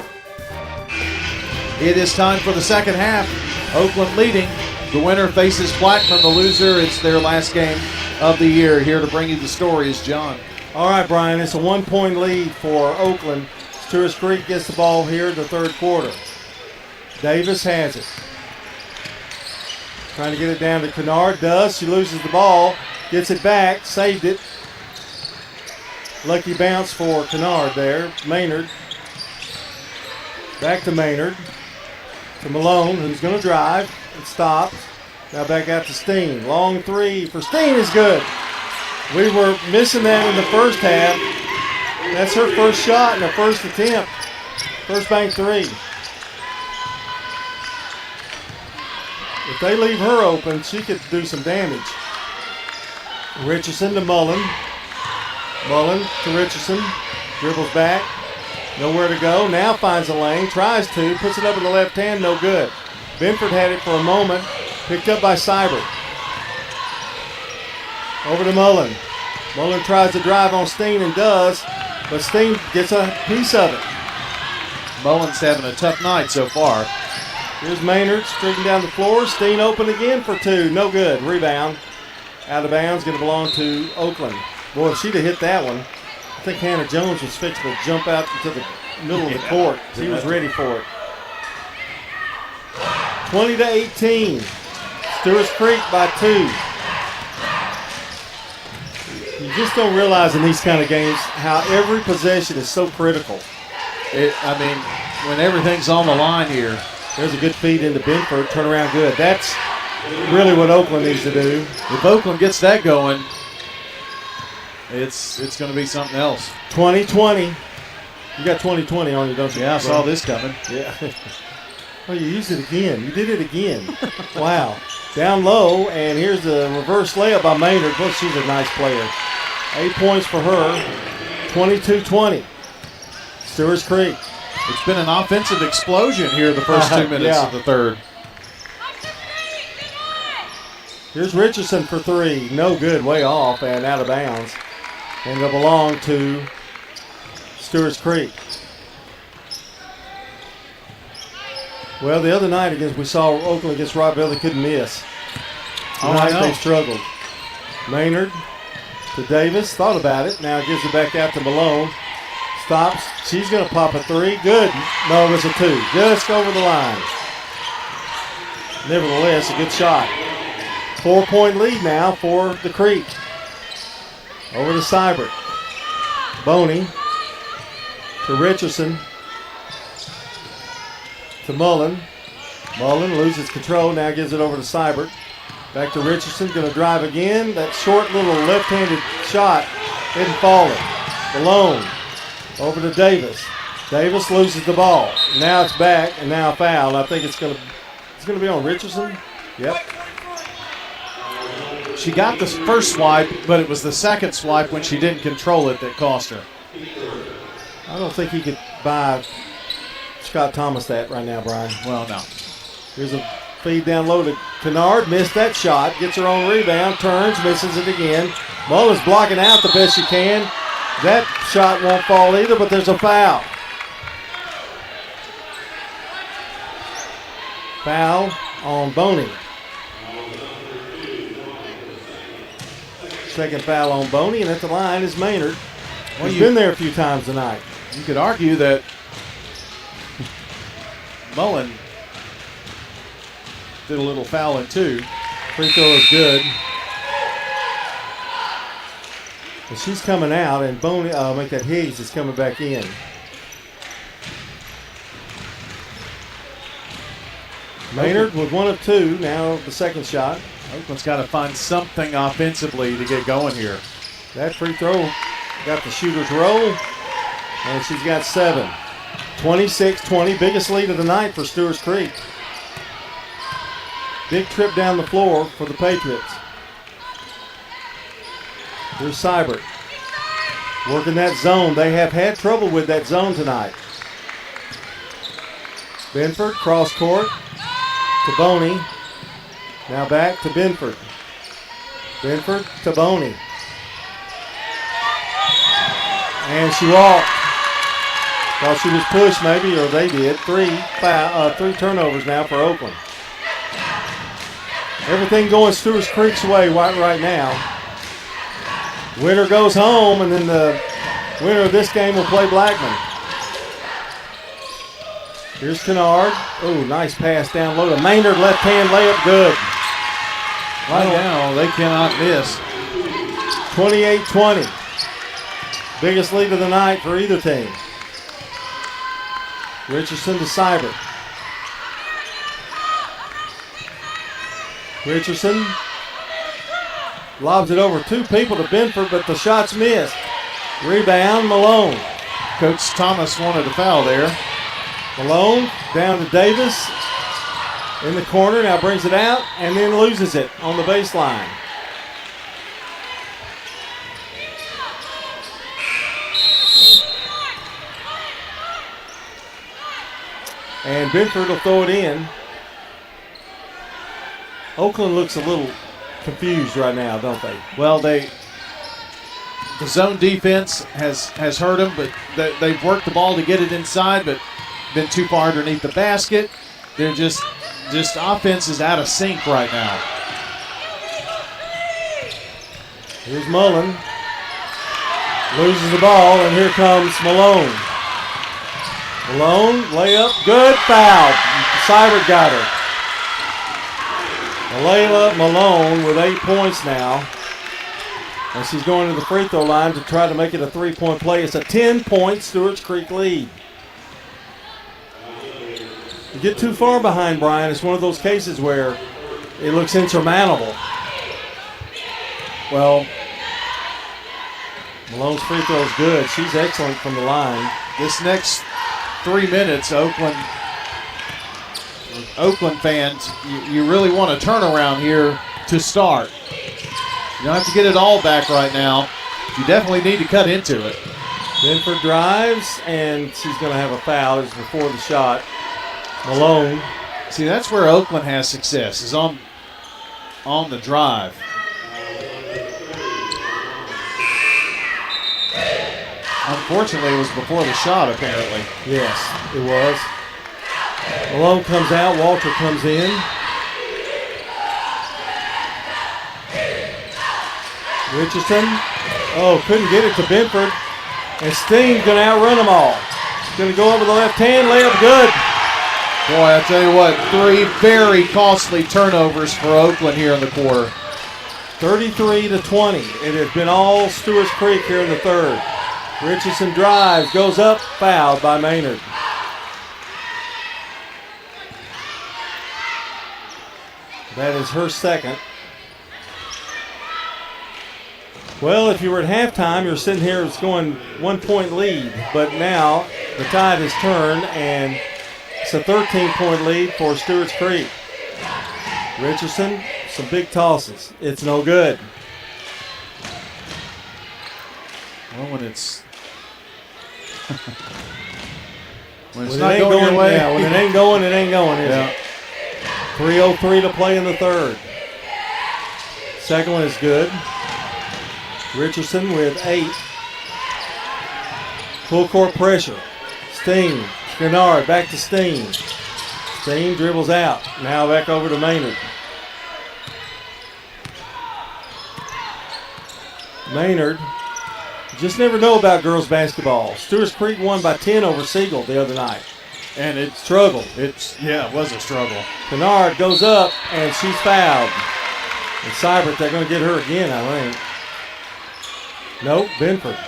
It is time for the second half. Oakland leading. The winner faces Plaquemine. The loser, it's their last game of the year. Here to bring you the story is John. All right, Brian, it's a 1-point lead for Oakland. Stewart's Creek gets the ball here in the third quarter. Davis has it. Trying to get it down to Kennard. Does. She loses the ball. Gets it back. Saved it. Lucky bounce for Kennard there. Maynard. Back to Maynard. To Malone, who's going to drive. It stopped. Now back out to Steen. Long three for Steen is good. We were missing that in the first half. That's her first shot and her first attempt. First bank three. If they leave her open, she could do some damage. Richardson to Mullen. Mullen to Richardson. Dribbles back. Nowhere to go. Now finds a lane. Tries to. Puts it up in the left hand. No good. Benford had it for a moment. Picked up by Seibert. Over to Mullen. Mullen tries to drive on Steen and does. But Steen gets a piece of it. Mullen's having a tough night so far. Here's Maynard streaking down the floor. Steen open again for two. No good. Rebound. Out of bounds. Going to belong to Oakland. Boy, if she'd have hit that one, I think Hannah Jones was fixing to jump out into the middle of the court. She was ready for it. 20-18. Stewart's Creek by 2. just don't realize in these kind of games how every possession is so critical. When everything's on the line here. There's a good feed into Benford. Turn around good. That's really what Oakland needs to do. If Oakland gets that going, it's going to be something else. 20-20. You got 20-20 on you, don't you? Yeah, I saw this coming. Yeah. Oh, you used it again. You did it again. Wow. Down low, and here's the reverse layup by Maynard. Boy, she's a nice player. 8 points for her. 22-20. Stewart's Creek. It's been an offensive explosion here the first 2 minutes of the third. Here's Richardson for three. No good, way off and out of bounds. And it'll belong to Stewart's Creek. Well, the other night we saw Oakland against Rockville, they couldn't miss. Tonight they struggled. Maynard to Davis, thought about it. Now gives it back out to Malone. Stops. She's going to pop a three. Good. No, it was a two. Just over the line. Nevertheless, a good shot. 4-point lead now for the Creek. Over to Seibert. Boney to Richardson. To Mullen. Mullen loses control. Now gives it over to Seibert. Back to Richardson. Going to drive again. That short little left-handed shot isn't falling. Malone. Over to Davis. Davis loses the ball. Now it's back, and now a foul. I think it's going to be on Richardson. Yep. She got the first swipe, but it was the second swipe when she didn't control it that cost her. I don't think he could buy Scott Thomas that right now, Brian. Well, no. Here's a feed down low to Kennard. Missed that shot. Gets her own rebound. Turns. Misses it again. Mullen's blocking out the best she can. That shot won't fall either, but there's a foul. Foul on Boney. Second foul on Boney, and at the line is Maynard. Well, he's been there a few times tonight. You could argue that Mullen did a little fouling too. Free throw is good. But she's coming out, and Boney, make that Higgs is coming back in. Maynard with 1 of 2. Now the second shot. Oakland's got to find something offensively to get going here. That free throw got the shooter's roll, and she's got 7. 26-20, biggest lead of the night for Stewart's Creek. Big trip down the floor for the Patriots. Here's Seibert. Working that zone. They have had trouble with that zone tonight. Benford, cross court to Boney. Now back to Benford. Benford to Boney. And she walked. Thought she was pushed maybe, or they did. 3 turnovers now for Oakland. Everything going Stewart's Creek's way right now. Winner goes home, and then the winner of this game will play Blackman. Here's Kennard. Oh, nice pass down low to Maynard. Left hand layup, good. Right now, they cannot miss. 28-20. Biggest lead of the night for either team. Richardson to Seibert. Richardson lobs it over 2 people to Benford, but the shot's missed. Rebound, Malone. Coach Thomas wanted a foul there. Malone down to Davis in the corner. Now brings it out and then loses it on the baseline. And Benford will throw it in. Oakland looks a little confused right now, don't they? Well, the zone defense has hurt them, but they've worked the ball to get it inside, but been too far underneath the basket. They're just offense is out of sync right now. Here's Mullen. Loses the ball, and here comes Malone. Malone, layup, good, foul. Seibert got her. Layla Malone with 8 points now. And she's going to the free throw line to try to make it a 3-point play. It's a 10-point Stewart's Creek lead. You get too far behind, Brian, it's one of those cases where it looks insurmountable. Well, Malone's free throw is good. She's excellent from the line. This next 3 minutes, Oakland fans, you really want a turnaround here to start. You don't have to get it all back right now. You definitely need to cut into it. Benford drives, and she's going to have a foul. It's before the shot. Malone. See, that's where Oakland has success, is on the drive. Unfortunately, it was before the shot, apparently. Yes, it was. Malone comes out. Walter comes in. Richardson. Oh, couldn't get it to Benford. And Steen's going to outrun them all. Going to go over the left hand. Layup good. Boy, I tell you what, 3 very costly turnovers for Oakland here in the quarter. 33-20. It has been all Stewart's Creek here in the third. Richardson drives, goes up, fouled by Maynard. That is her second. Well, if you were at halftime, you're sitting here, it's going 1-point lead. But now the tide has turned, and it's a 13-point lead for Stewart's Creek. Richardson, some big tosses. It's no good. Well, when it's when it's not going your way. Yeah, when it ain't going, is it? 3:03 to play in the third. Second one is good. Richardson with 8. Full court pressure. Steen, Kennard, back to Steen. Steen dribbles out. Now back over to Maynard. Maynard. Just never know about girls basketball. Stewart's Creek won by 10 over Siegel the other night. And it struggled. It was a struggle. Kennard goes up, and she's fouled. And Seibert, they're going to get her again, I think. Nope, Benford.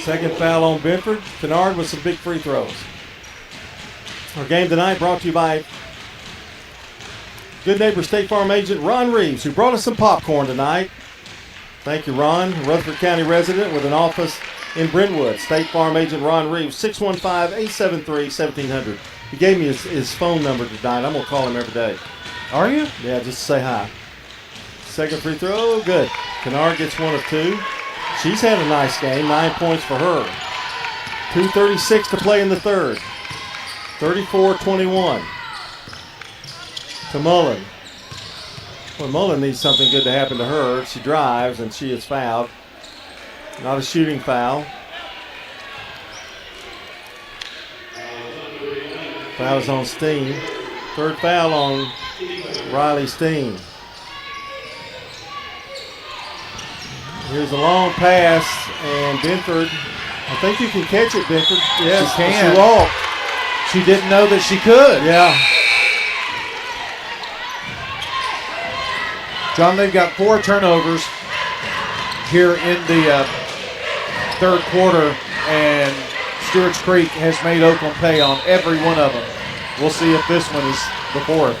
Second foul on Benford. Kennard with some big free throws. Our game tonight brought to you by Good Neighbor State Farm agent Ron Reeves, who brought us some popcorn tonight. Thank you, Ron. Rutherford County resident with an office in Brentwood. State Farm agent Ron Reeves, 615-873-1700. He gave me his phone number tonight. I'm going to call him every day. Are you? Yeah, just to say hi. Second free throw, good. Kennard gets 1 of 2. She's had a nice game, 9 points for her. 2:36 to play in the third. 34-21. To Mullen. Well, Mullen needs something good to happen to her. She drives, and she is fouled. Not a shooting foul. Foul is on Steen. Third foul on Riley Steen. Here's a long pass, and Benford. I think you can catch it, Benford. Yes, she can. She walked. She didn't know that she could. Yeah. John, they've got 4 turnovers here in the third quarter, and Stewart's Creek has made Oakland pay on every one of them. We'll see if this one is the 4th.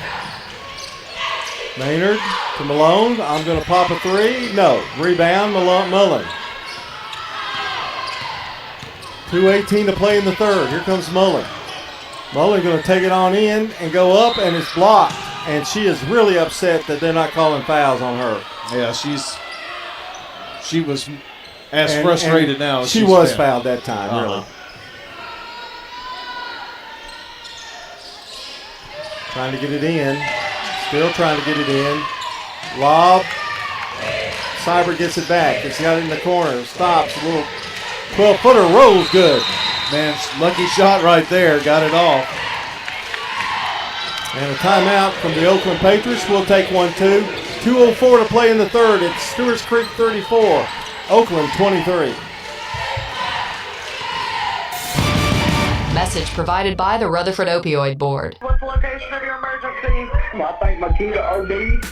Maynard to Malone. I'm going to pop a 3. No. Rebound, Mullen. 2:18 to play in the third. Here comes Mullen. Mullen going to take it on in and go up, and it's blocked. And she is really upset that they're not calling fouls on her. Yeah, she was as frustrated now as she was fouled that time, really. Trying to get it in. Still trying to get it in. Lob. Seibert gets it back. It's got it in the corner. Stops. A little 12-footer rolls good. Man, lucky shot right there. Got it off. And a timeout from the Oakland Patriots. We'll take 1-2. 2:04 to play in the third. It's Stewart's Creek 34. Oakland 23. Message provided by the Rutherford Opioid Board. location of your emergency? I think Makita OD.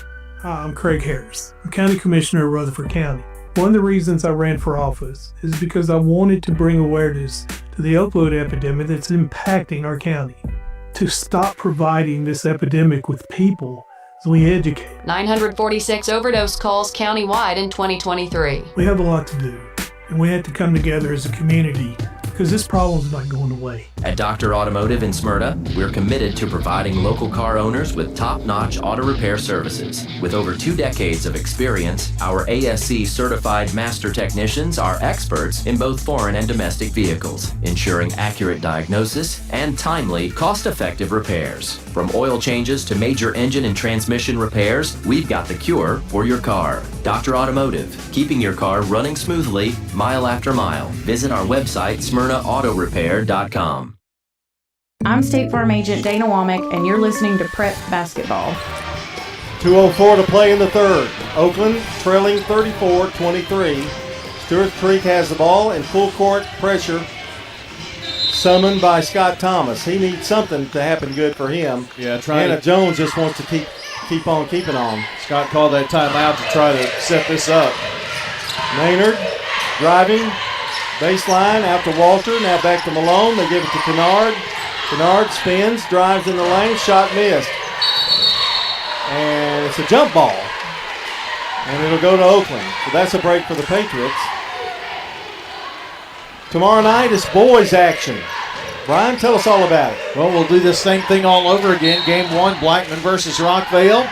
Hi, I'm Craig Harris. I'm County Commissioner of Rutherford County. One of the reasons I ran for office is because I wanted to bring awareness to the opioid epidemic that's impacting our county. To stop providing this epidemic with people as we educate. 946 overdose calls countywide in 2023. We have a lot to do, and we have to come together as a community because this problem's not going away. At Dr. Automotive in Smyrna, we're committed to providing local car owners with top-notch auto repair services. With over 2 decades of experience, our ASC certified master technicians are experts in both foreign and domestic vehicles, ensuring accurate diagnosis and timely, cost-effective repairs. From oil changes to major engine and transmission repairs, we've got the cure for your car. Dr. Automotive, keeping your car running smoothly, mile after mile. Visit our website, SmyrnaAutoRepair.com. I'm State Farm Agent Dana Womack, and you're listening to Prep Basketball. 2:04 to play in the third. Oakland trailing 34-23. Stewart Creek has the ball and full court pressure summoned by Scott Thomas. He needs something to happen good for him. Yeah, Hannah Jones just wants to keep on keeping on. Scott called that timeout to try to set this up. Maynard driving, baseline out to Walter, now back to Malone. They give it to Kennard. Kennard spins, drives in the lane, shot missed. And it's a jump ball. And it'll go to Oakland. So that's a break for the Patriots. Tomorrow night is boys action. Brian, tell us all about it. Well, we'll do the same thing all over again. Game 1, Blackman versus Rockvale.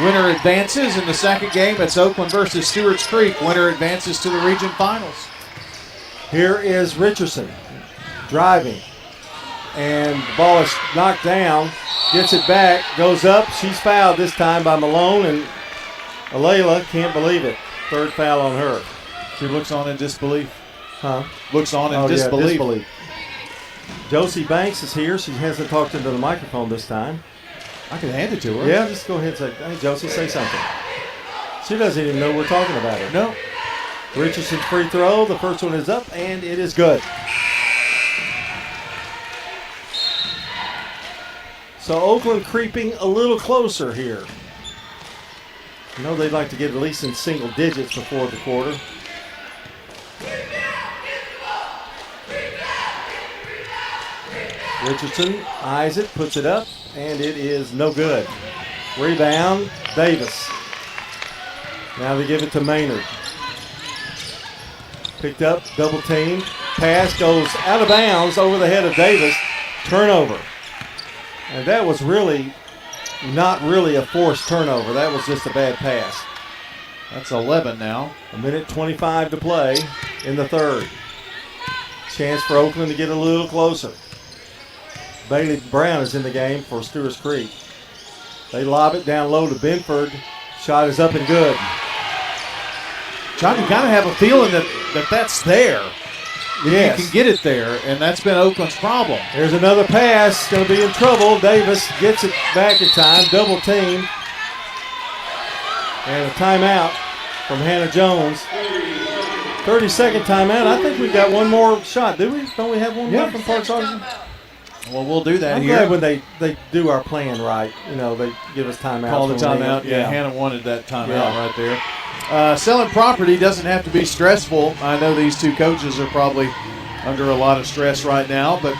Winner advances. In the second game, it's Oakland versus Stewart's Creek. Winner advances to the region finals. Here is Richardson driving. And the ball is knocked down. Gets it back. Goes up. She's fouled this time by Malone. And Alayla can't believe it. Third foul on her. She looks on in disbelief. Huh? Looks on in disbelief. Yeah, disbelief. Josie Banks is here. She hasn't talked into the microphone this time. I can hand it to her. Yeah, just go ahead and say, hey, Josie, say something. She doesn't even know we're talking about her. No. Richardson's free throw. The first one is up, and it is good. So Oakland creeping a little closer here. I know they'd like to get at least in single digits before the quarter. Richardson eyes it, puts it up, and it is no good. Rebound, Davis. Now they give it to Maynard. Picked up, double team. Pass goes out of bounds over the head of Davis. Turnover. And that was really not really a forced turnover. That was just a bad pass. That's 11 now. 1:25 to play in the third. Chance for Oakland to get a little closer. Bailey Brown is in the game for Stewart's Creek. They lob it down low to Benford. Shot is up and good. John, you kind of have a feeling that that's there. Yes. You can get it there, and that's been Oakland's problem. There's another pass. Going to be in trouble. Davis gets it back in time. Double team. And a timeout from Hannah Jones. 30-second timeout. I think we've got one more shot. Do we? Don't we have one more from Parks Arlington? Well, we'll do that I'm here. glad when they do our plan right. You know, they give us timeouts. Call the timeout. Yeah, Hannah wanted that timeout right there. Selling property doesn't have to be stressful. I know these two coaches are probably under a lot of stress right now, but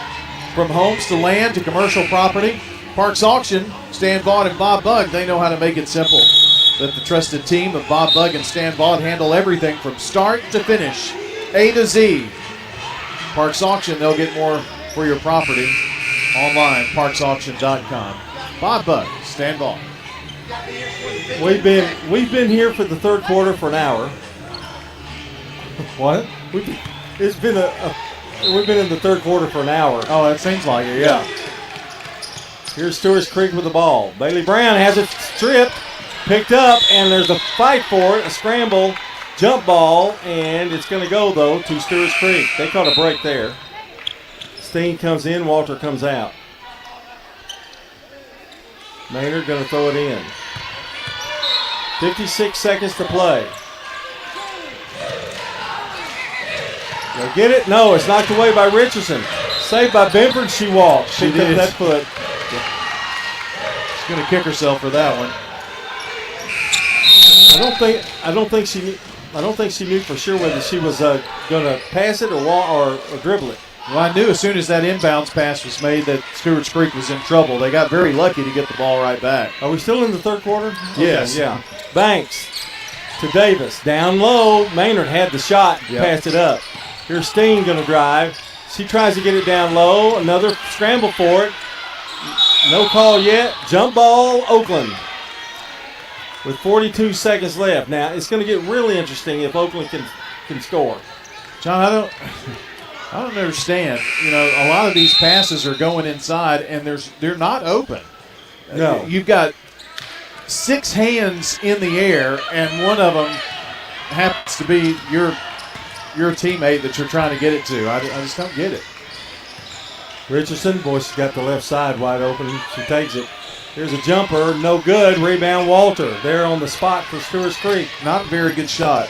from homes to land to commercial property, Parks Auction, Stan Vaught and Bob Bugg, they know how to make it simple. Let the trusted team of Bob Bugg and Stan Vaught handle everything from start to finish, A to Z. Parks Auction, they'll get more for your property online, parksauction.com. Bob Bugg, Stan Vaught. We've been here for the third quarter for an hour. What? We've been in the third quarter for an hour. Oh, that seems like it, yeah. Here's Stewart's Creek with the ball. Bailey Brown has it stripped, picked up, and there's a fight for it, a scramble, jump ball, and it's going to go, though, to Stewart's Creek. They caught a break there. Steen comes in, Walter comes out. Maynard going to throw it in. 56 seconds to play. They'll get it? No, it's knocked away by Richardson. Saved by Benford, she walked. Picked up that foot. She's going to kick herself for that one. I don't think she knew for sure whether she was going to pass it or dribble it. Well, I knew as soon as that inbounds pass was made that Stewart's Creek was in trouble. They got very lucky to get the ball right back. Are we still in the third quarter? Yes. Okay, yeah. Banks to Davis. Down low. Maynard had the shot. Yep. Passed it up. Here's Steen going to drive. She tries to get it down low. Another scramble for it. No call yet. Jump ball, Oakland. With 42 seconds left. Now, it's going to get really interesting if Oakland can score. John, I don't understand. You know, a lot of these passes are going inside, and they're not open. No. You've got 6 hands in the air, and one of them happens to be your teammate that you're trying to get it to. I just don't get it. Richardson, boy, she's got the left side wide open. She takes it. Here's a jumper, no good. Rebound, Walter. There on the spot for Stewart's Creek. Not a very good shot.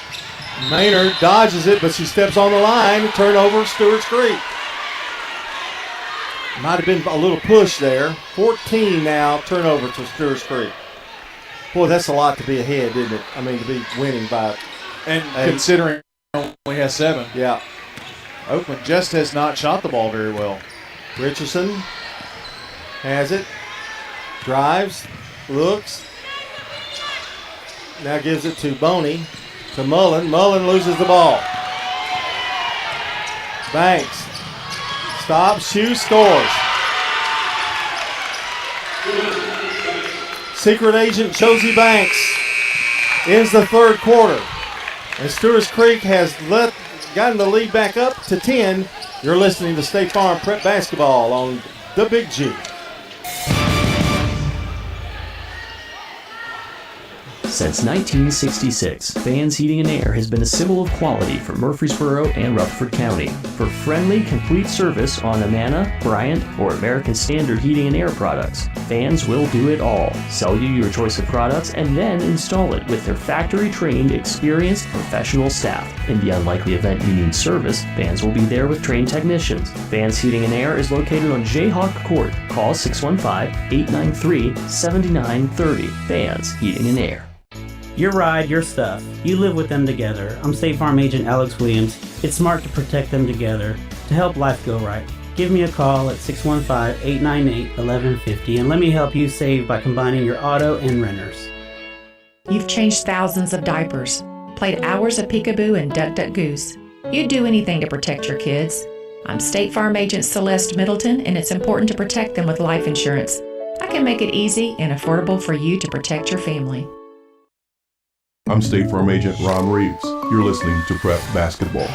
Maynard dodges it, but she steps on the line. Turnover, Stewart's Creek. Might have been a little push there. 14 now, turnover to Stewart's Creek. Boy, that's a lot to be ahead, isn't it? I mean, to be winning by. And considering only has 7. Yeah. Oakland just has not shot the ball very well. Richardson has it. Drives. Looks. Now gives it to Boney. To Mullen. Mullen loses the ball. Banks. Stops. Shoots. Scores. Secret agent Josie Banks ends the third quarter. And Stewart's Creek has gotten the lead back up to 10. You're listening to State Farm Prep Basketball on the Big G. Since 1966, Fans Heating and Air has been a symbol of quality for Murfreesboro and Rutherford County. For friendly, complete service on Amana, Bryant, or American Standard heating and air products, Fans will do it all. Sell you your choice of products and then install it with their factory-trained, experienced, professional staff. In the unlikely event you need service, Fans will be there with trained technicians. Fans Heating and Air is located on Jayhawk Court. Call 615-893-7930. Fans Heating and Air. Your ride, your stuff. You live with them together. I'm State Farm Agent Alex Williams. It's smart to protect them together to help life go right. Give me a call at 615-898-1150 and let me help you save by combining your auto and renters. You've changed thousands of diapers, played hours of peekaboo and duck duck goose. You'd do anything to protect your kids. I'm State Farm Agent Celeste Middleton, and it's important to protect them with life insurance. I can make it easy and affordable for you to protect your family. I'm State Farm Agent Ron Reeves. You're listening to Prep Basketball.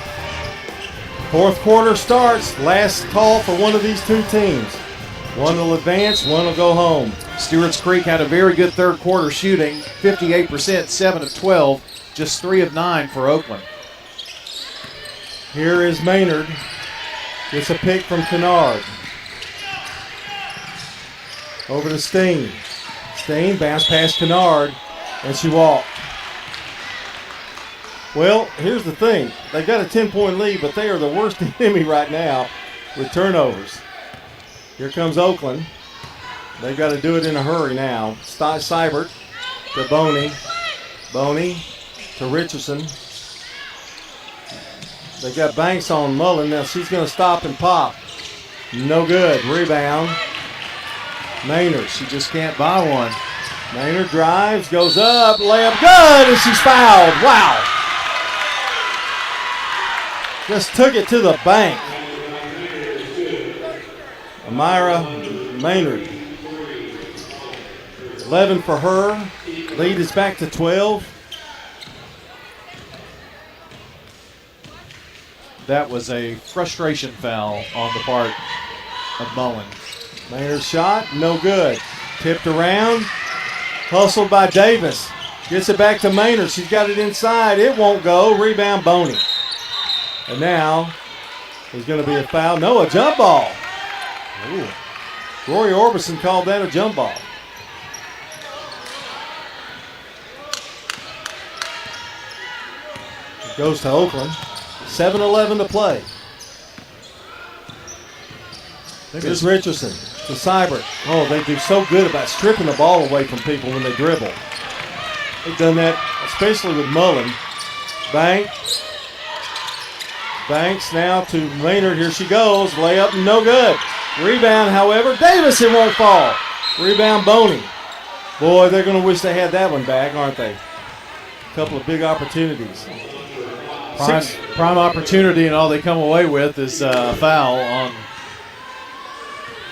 Fourth quarter starts. Last call for one of these two teams. One will advance, one will go home. Stewart's Creek had a very good third quarter shooting, 58%, 7 of 12, just 3 of 9 for Oakland. Here is Maynard. Gets a pick from Kennard. Over to Steen. Steen bounce past Kennard, and she walked. Well, here's the thing. They've got a 10-point lead, but they are the worst enemy right now with turnovers. Here comes Oakland. They've got to do it in a hurry now. Seibert to Boney. Boney to Richardson. They've got Banks on Mullen. Now she's going to stop and pop. No good. Rebound. Maynard. She just can't buy one. Maynard drives, goes up, layup good, and she's fouled. Wow. Just took it to the bank. Amira Maynard. 11 for her. Lead is back to 12. That was a frustration foul on the part of Mullen. Maynard's shot, no good. Tipped around. Hustled by Davis. Gets it back to Maynard. She's got it inside. It won't go. Rebound Boney. And now there's going to be a foul. No, a jump ball. Ooh. Rory Orbison called that a jump ball. It goes to Oakland. 7:11 to play. Here's Richardson. to Seibert. Oh, they do so good about stripping the ball away from people when they dribble. They've done that, especially with Mullen. Banks now to Maynard. Here she goes. Layup, no good. Rebound, however, Davison won't fall. Rebound, Boney. Boy, they're going to wish they had that one back, aren't they? A couple of big opportunities. Prime opportunity, and all they come away with is a foul on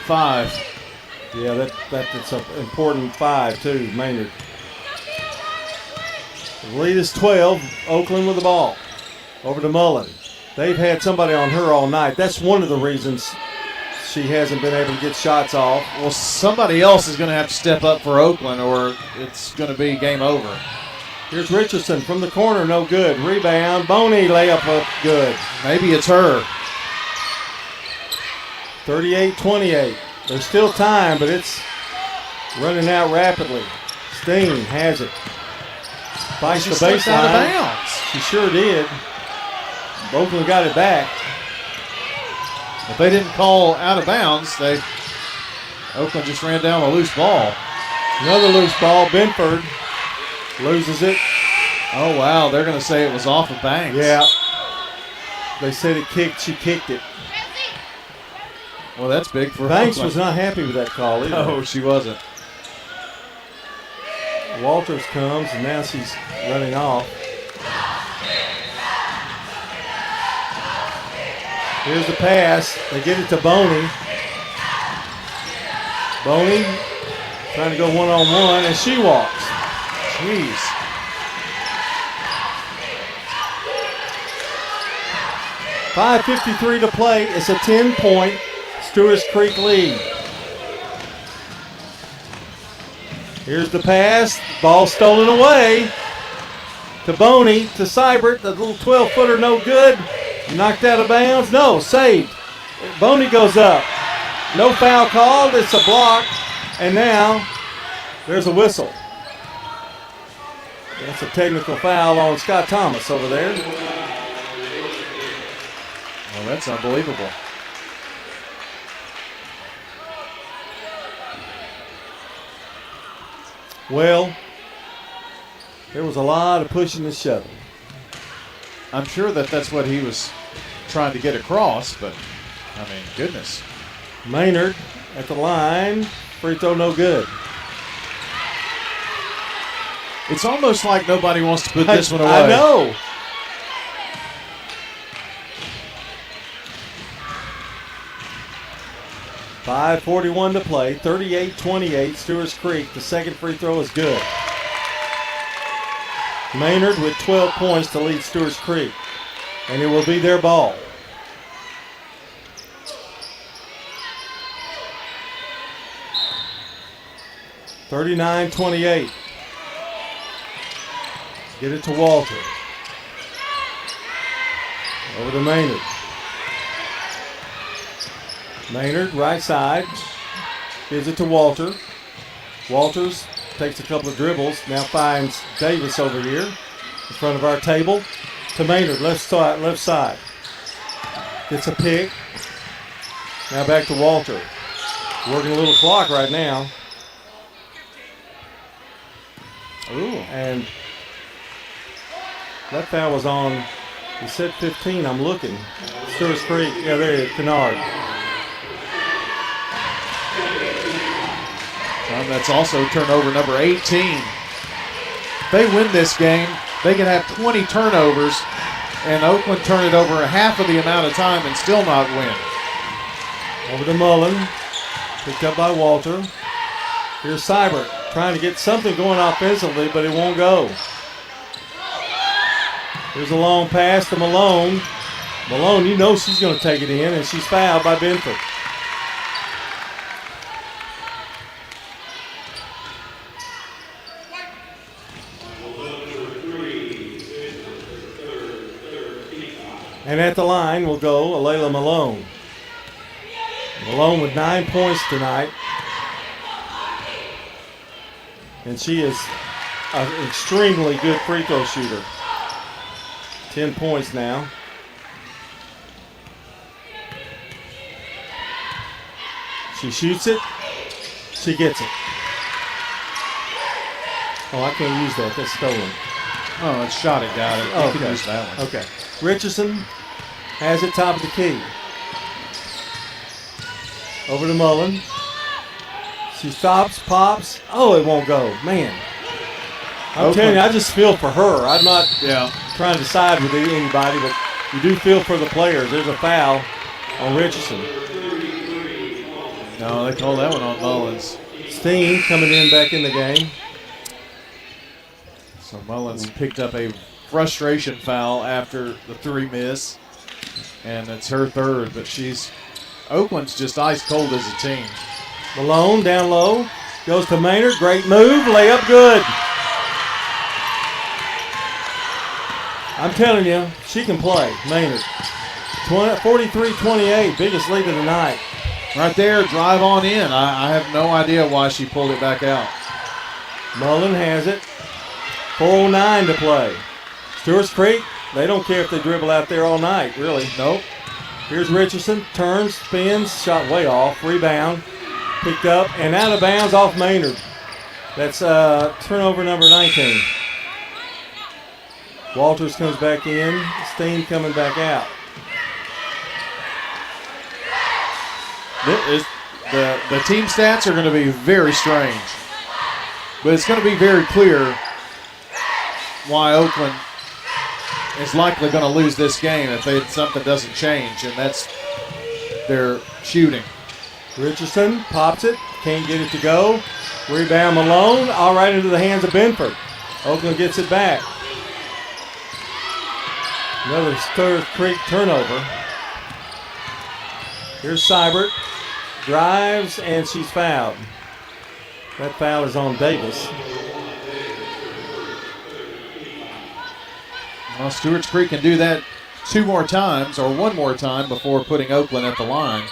5. Yeah, that's an important 5, too, Maynard. The lead is 12. Oakland with the ball. Over to Mullen. They've had somebody on her all night. That's one of the reasons she hasn't been able to get shots off. Well, somebody else is going to have to step up for Oakland, or it's going to be game over. Here's Richardson from the corner, no good. Rebound, Boney, layup up, good. Maybe it's her. 38-28. There's still time, but it's running out rapidly. Steen has it. Fights the baseline. Out of bounds. She sure did. Oakland got it back. If they didn't call out of bounds, Oakland just ran down a loose ball. Another loose ball. Benford loses it. Oh, wow. They're going to say it was off of Banks. Yeah. They said it kicked. She kicked it. Well, that's big for Banks Oakland. was not happy with that call either. No, she wasn't. Walters comes, and now she's running off. Here's the pass. They get it to Boney. Boney trying to go one-on-one, and she walks. Jeez. .5:53 to play. It's a 10-point Stewart's Creek lead. Here's the pass. Ball stolen away to Boney, to Seibert. The little 12-footer no good. Knocked out of bounds. No, saved. Boney goes up. No foul called. It's a block. And now there's a whistle. That's a technical foul on Scott Thomas over there. Well, that's unbelievable. Well, there was a lot of pushing and shoving. I'm sure that's what he was trying to get across, but, I mean, goodness. Maynard at the line. Free throw no good. It's almost like nobody wants to put this one away. I know. .5:41 to play. 38-28. Stewart's Creek. The second free throw is good. Maynard with 12 points to lead Stewart's Creek. And it will be their ball. .39-28. Get it to Walter. Over to Maynard. Maynard, right side. Gives it to Walter. Walters takes a couple of dribbles. Now finds Davis over here in front of our table. To Maynard, left side. Gets a pick. Now back to Walter. Working a little clock right now. Ooh. And that foul was on, he said 15, I'm looking. Stewart's Creek, yeah, there it is, Kennard. That's also turnover number 18. If they win this game, they can have 20 turnovers, and Oakland turn it over half of the amount of time and still not win. Over to Mullen, picked up by Walter. Here's Seibert trying to get something going offensively, but it won't go. Here's a long pass to Malone. Malone, you know she's going to take it in, and she's fouled by Benford. And at the line will go Alayla Malone. Malone with 9 points tonight. And she is an extremely good free throw shooter. 10 points now. She shoots it. She gets it. Oh, I can't use that. That's stolen. Oh, it's shot it, got it. You Oh, can okay. use that one. Okay. Richardson has it top of the key. Over to Mullen. She stops, pops. Oh, it won't go. Man. I'm telling you, I just feel for her. I'm not trying to side with anybody, but you do feel for the players. There's a foul on Richardson. No, they called that one on Mullins. Steen coming in back in the game. So Mullins picked up a frustration foul after the 3 miss, and it's her third, but Oakland's just ice cold as a team. Malone down low, goes to Maynard, great move, layup good. I'm telling you, she can play, Maynard. 43-28, biggest lead of the night. Right there, drive on in. I have no idea why she pulled it back out. Mullen has it. 4:09 to play. Stewart's Creek, they don't care if they dribble out there all night, really. Nope. Here's Richardson, turns, spins, shot way off, rebound, picked up, and out of bounds off Maynard. That's turnover number 19. Walters comes back in, Steen coming back out. The team stats are going to be very strange, but it's going to be very clear why Oakland is likely going to lose this game if something doesn't change, and that's their shooting. Richardson pops it, can't get it to go. Rebound Malone, all right into the hands of Benford. Oakland gets it back. Another Stewart's Creek turnover. Here's Seibert. Drives, and she's fouled. That foul is on Davis. Well, Stewart's Creek can do that 2 more times or 1 more time before putting Oakland at the line.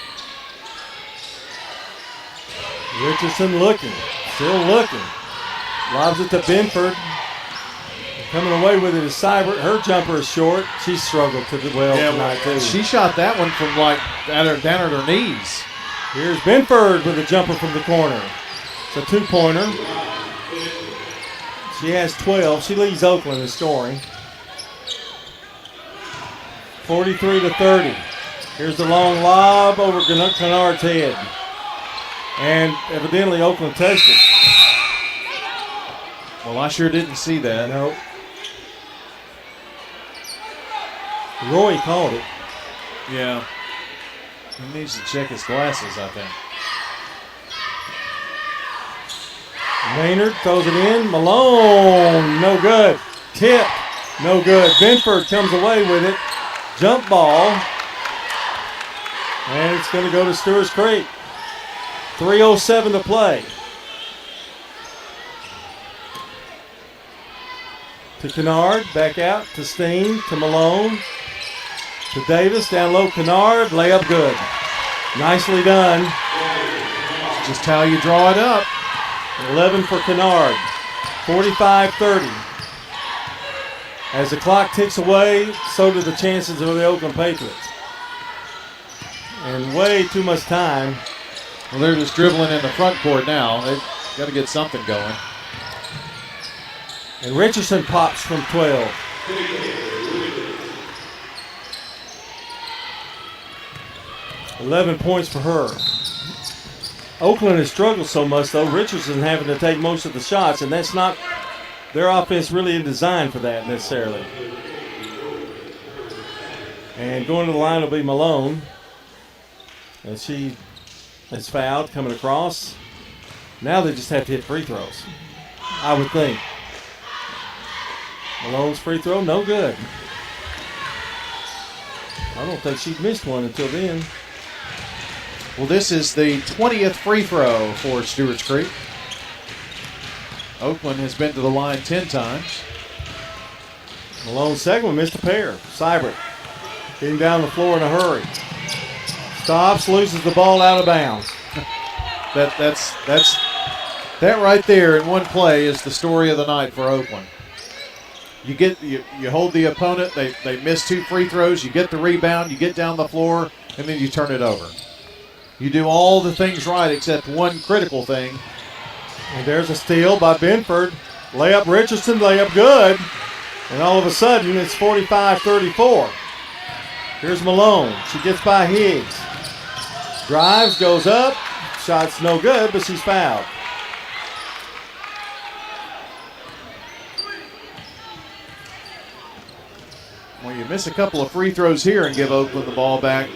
Richardson looking, still looking. Lobs it to Benford. Coming away with it is Seibert. Her jumper is short. She struggled tonight, too. She shot that one from down at her knees. Here's Benford with a jumper from the corner. It's a 2-pointer. She has 12. She leads Oakland in scoring. 43-30. Here's the long lob over Kennard's head. And evidently Oakland touched it. Well, I sure didn't see that. Nope. Roy called it. Yeah. He needs to check his glasses, I think. Maynard throws it in. Malone, no good. Tip, no good. Benford comes away with it. Jump ball. And it's going to go to Stewart's Creek. 3:07 to play. To Kennard, back out to Steen, to Malone, to Davis, down low, Kennard, layup good. Nicely done. Just how you draw it up. 11 for Kennard, 45-30. As the clock ticks away, so do the chances of the Oakland Patriots. And way too much time. Well, they're just dribbling in the front court now. They've got to get something going. And Richardson pops from 12. $11 points for her. Oakland has struggled so much, though. Richardson having to take most of the shots, and that's not their offense really isn't designed for that necessarily. And going to the line will be Malone. And she is fouled coming across. Now they just have to hit free throws, I would think. Malone's free throw, no good. I don't think she'd missed one until then. Well, this is the 20th free throw for Stewart's Creek. Oakland has been to the line 10 times. Malone's second one missed a pair. Seibert getting down the floor in a hurry. Stops, loses the ball out of bounds. That right there in one play is the story of the night for Oakland. You hold the opponent, they miss 2 free throws, you get the rebound, you get down the floor, and then you turn it over. You do all the things right except one critical thing. And there's a steal by Benford. Layup Richardson, layup good. And all of a sudden, it's 45-34. Here's Malone. She gets by Higgs. Drives, goes up. Shot's no good, but she's fouled. Well, you miss a couple of free throws here and give Oakland the ball back.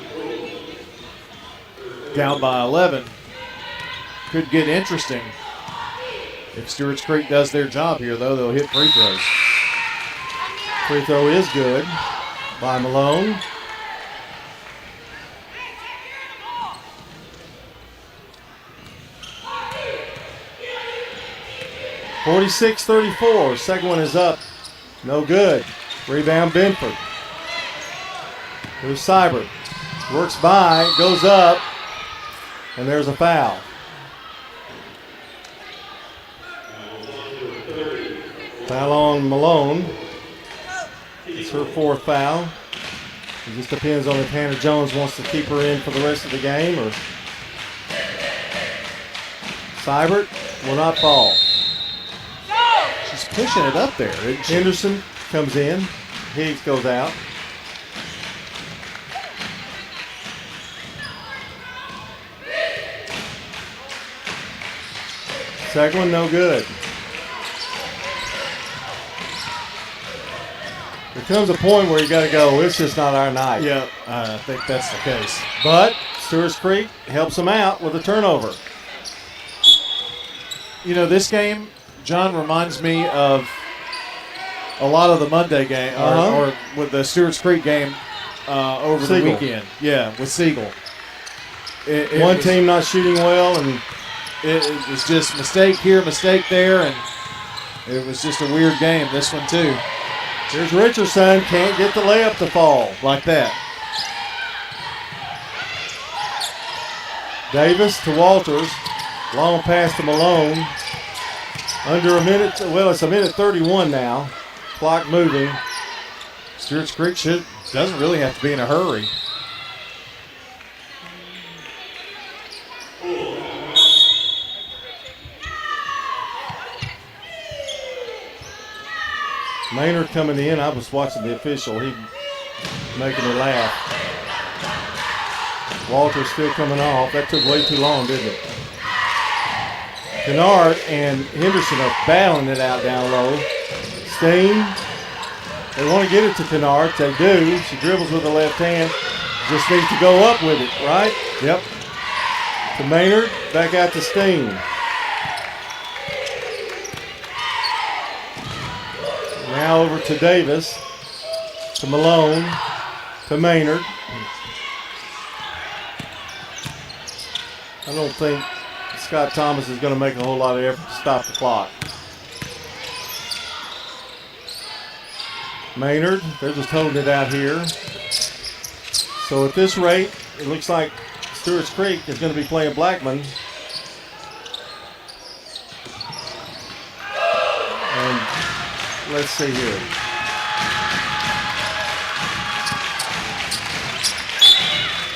Down by 11. Could get interesting. If Stewart's Creek does their job here, though, they'll hit free throws. Free throw is good by Malone. (46-34). Second one is up. No good. Rebound Benford. Here's Seibert. Works by, goes up, and there's a foul. Foul on Malone. It's her fourth foul. It just depends on if Hannah Jones wants to keep her in for the rest of the game or. Seibert will not fall. She's pushing it up there, isn't she? Henderson comes in. Higgs goes out. Second one, no good. There comes a point where you got to go, it's just not our night. Yeah, I think that's the case. But Stewart's Creek helps them out with a turnover. You know, this game, John, reminds me of a lot of the Monday game, or with the Stewart's Creek game over the weekend. Yeah, with Siegel. One team not shooting well, and it was just mistake here, mistake there, and it was just a weird game, this one too. Here's Richardson, can't get the layup to fall. Like that. Davis to Walters. Long pass to Malone. Under a minute, well, it's a minute 31 now. Clock moving. Stewart's Creek doesn't really have to be in a hurry. Maynard coming in. I was watching the official. He making me laugh. Walter's still coming off. That took way too long, didn't it? Kennard and Henderson are battling it out down low. Steen. They want to get it to Kennard. They do. She dribbles with the left hand. Just needs to go up with it, right? Yep. To Maynard. Back out to Steen. Now over to Davis, to Malone, to Maynard. I don't think Scott Thomas is going to make a whole lot of effort to stop the clock. Maynard, they're just holding it out here. So at this rate, it looks like Stewart's Creek is going to be playing Blackman. And let's see here.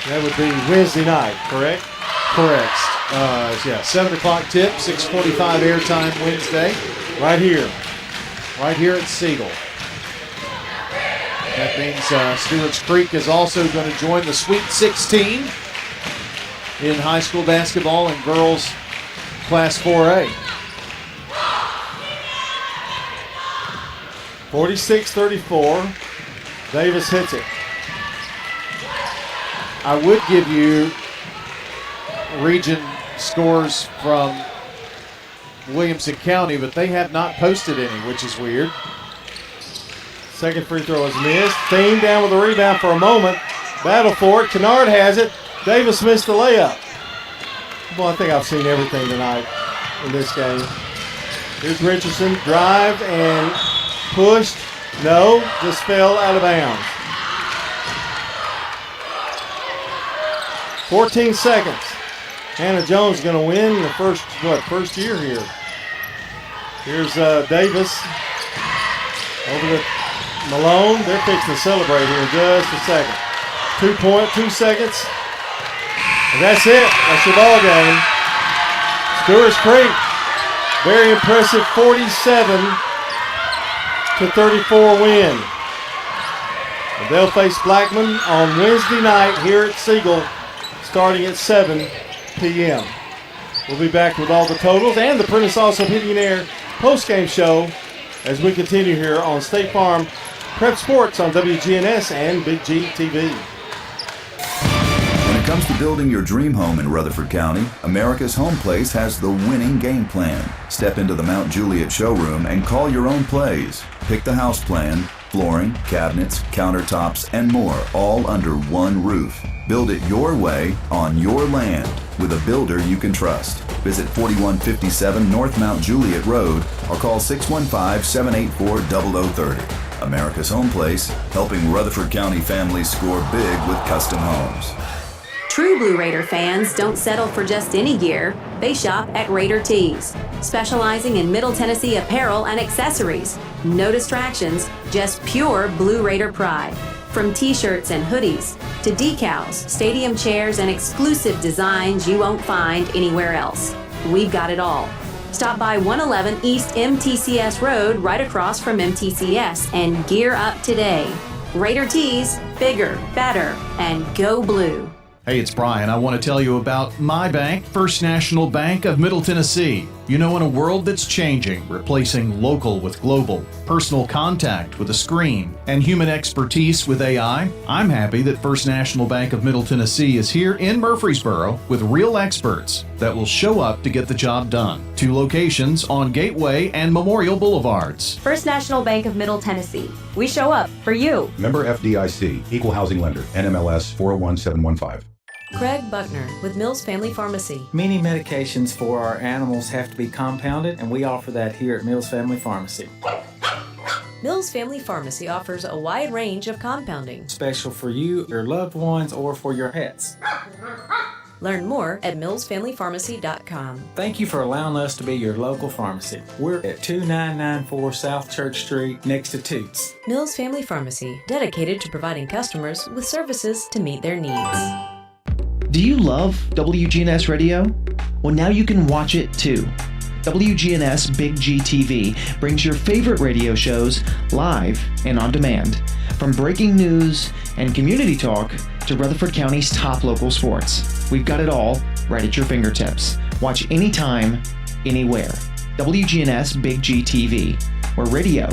That would be Wednesday night, correct? Correct. Yeah, 7 o'clock tip, 6:45 airtime Wednesday. Right here. Right here at Siegel. That means Stewart's Creek is also going to join the Sweet 16 in high school basketball and girls Class 4A. 46-34. Davis hits it. I would give you region scores from Williamson County, but they have not posted any, which is weird. Second free throw is missed. Steen down with the rebound for a moment. Battle for it. Kennard has it. Davis missed the layup. Well, I think I've seen everything tonight in this game. Here's Richardson. Drive and pushed. No, just fell out of bounds. 14 seconds. Hannah Jones is going to win the first year here. Here's Davis over to Malone. They're fixing to celebrate here in just a second. 2 seconds. And that's it. That's your ball game. Stewart's Creek, very impressive 47-34 win. And they'll face Blackman on Wednesday night here at Siegel, starting at 7 p.m. We'll be back with all the totals and the Prentice Also Heating and Air post-game show as we continue here on State Farm Prep Sports on WGNS and Big G TV. When it comes to building your dream home in Rutherford County, America's Home Place has the winning game plan. Step into the Mount Juliet showroom and call your own plays. Pick the house plan, flooring, cabinets, countertops, and more, all under one roof. Build it your way on your land with a builder you can trust. Visit 4157 North Mount Juliet Road or call 615-784-0030. America's Home Place, helping Rutherford County families score big with custom homes. True Blue Raider fans don't settle for just any gear. They shop at Raider Tees, specializing in Middle Tennessee apparel and accessories. No distractions, just pure Blue Raider pride. From t-shirts and hoodies to decals, stadium chairs, and exclusive designs you won't find anywhere else. We've got it all. Stop by 111 East MTCS Road right across from MTCS and gear up today. Raider Tees, bigger, better, and go blue. Hey, it's Brian. I want to tell you about my bank, First National Bank of Middle Tennessee. You know, in a world that's changing, replacing local with global, personal contact with a screen, and human expertise with AI, I'm happy that First National Bank of Middle Tennessee is here in Murfreesboro with real experts that will show up to get the job done. 2 locations on Gateway and Memorial Boulevards. First National Bank of Middle Tennessee. We show up for you. Member FDIC, Equal Housing Lender, NMLS 401715. Craig Buckner with Mills Family Pharmacy. Many medications for our animals have to be compounded, and we offer that here at Mills Family Pharmacy. Mills Family Pharmacy offers a wide range of compounding. Special for you, your loved ones, or for your pets. Learn more at millsfamilypharmacy.com. Thank you for allowing us to be your local pharmacy. We're at 2994 South Church Street next to Toots. Mills Family Pharmacy, dedicated to providing customers with services to meet their needs. Do you love WGNS Radio? Well, now you can watch it too. WGNS Big G TV brings your favorite radio shows live and on demand. From breaking news and community talk to Rutherford County's top local sports. We've got it all right at your fingertips. Watch anytime, anywhere. WGNS Big G TV, where radio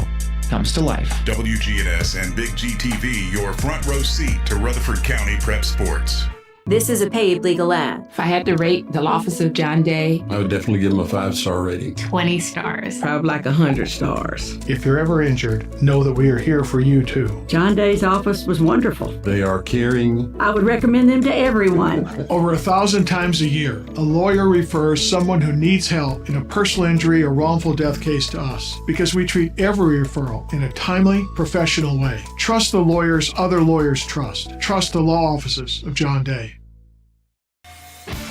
comes to life. WGNS and Big G TV, your front row seat to Rutherford County prep sports. This is a paid legal ad. If I had to rate the office of John Day, I would definitely give him a 5-star rating. 20 stars. Probably like 100 stars. If you're ever injured, know that we are here for you too. John Day's office was wonderful. They are caring. I would recommend them to everyone. Over 1,000 times a year, a lawyer refers someone who needs help in a personal injury or wrongful death case to us because we treat every referral in a timely, professional way. Trust the lawyers other lawyers trust. Trust the law offices of John Day.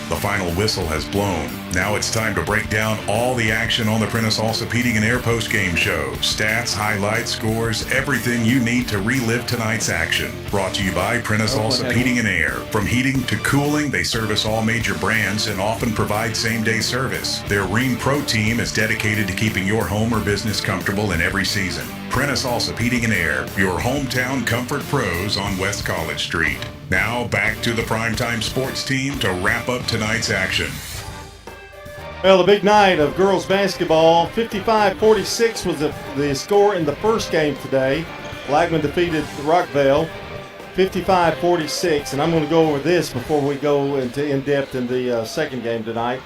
The final whistle has blown. Now it's time to break down all the action on the Prentice Allsup Heating and Air post-game show. Stats, highlights, scores, everything you need to relive tonight's action. Brought to you by Prentice Allsup Heating and Air. From heating to cooling, they service all major brands and often provide same-day service. Their Rheem Pro team is dedicated to keeping your home or business comfortable in every season. Prentice Allsup Heating and Air, your hometown comfort pros on West College Street. Now back to the primetime sports team to wrap up tonight's action. Well, the big night of girls basketball, 55-46 was the score in the first game today. Blackman defeated Rockvale 55-46, and I'm going to go over this before we go into in-depth in the second game tonight.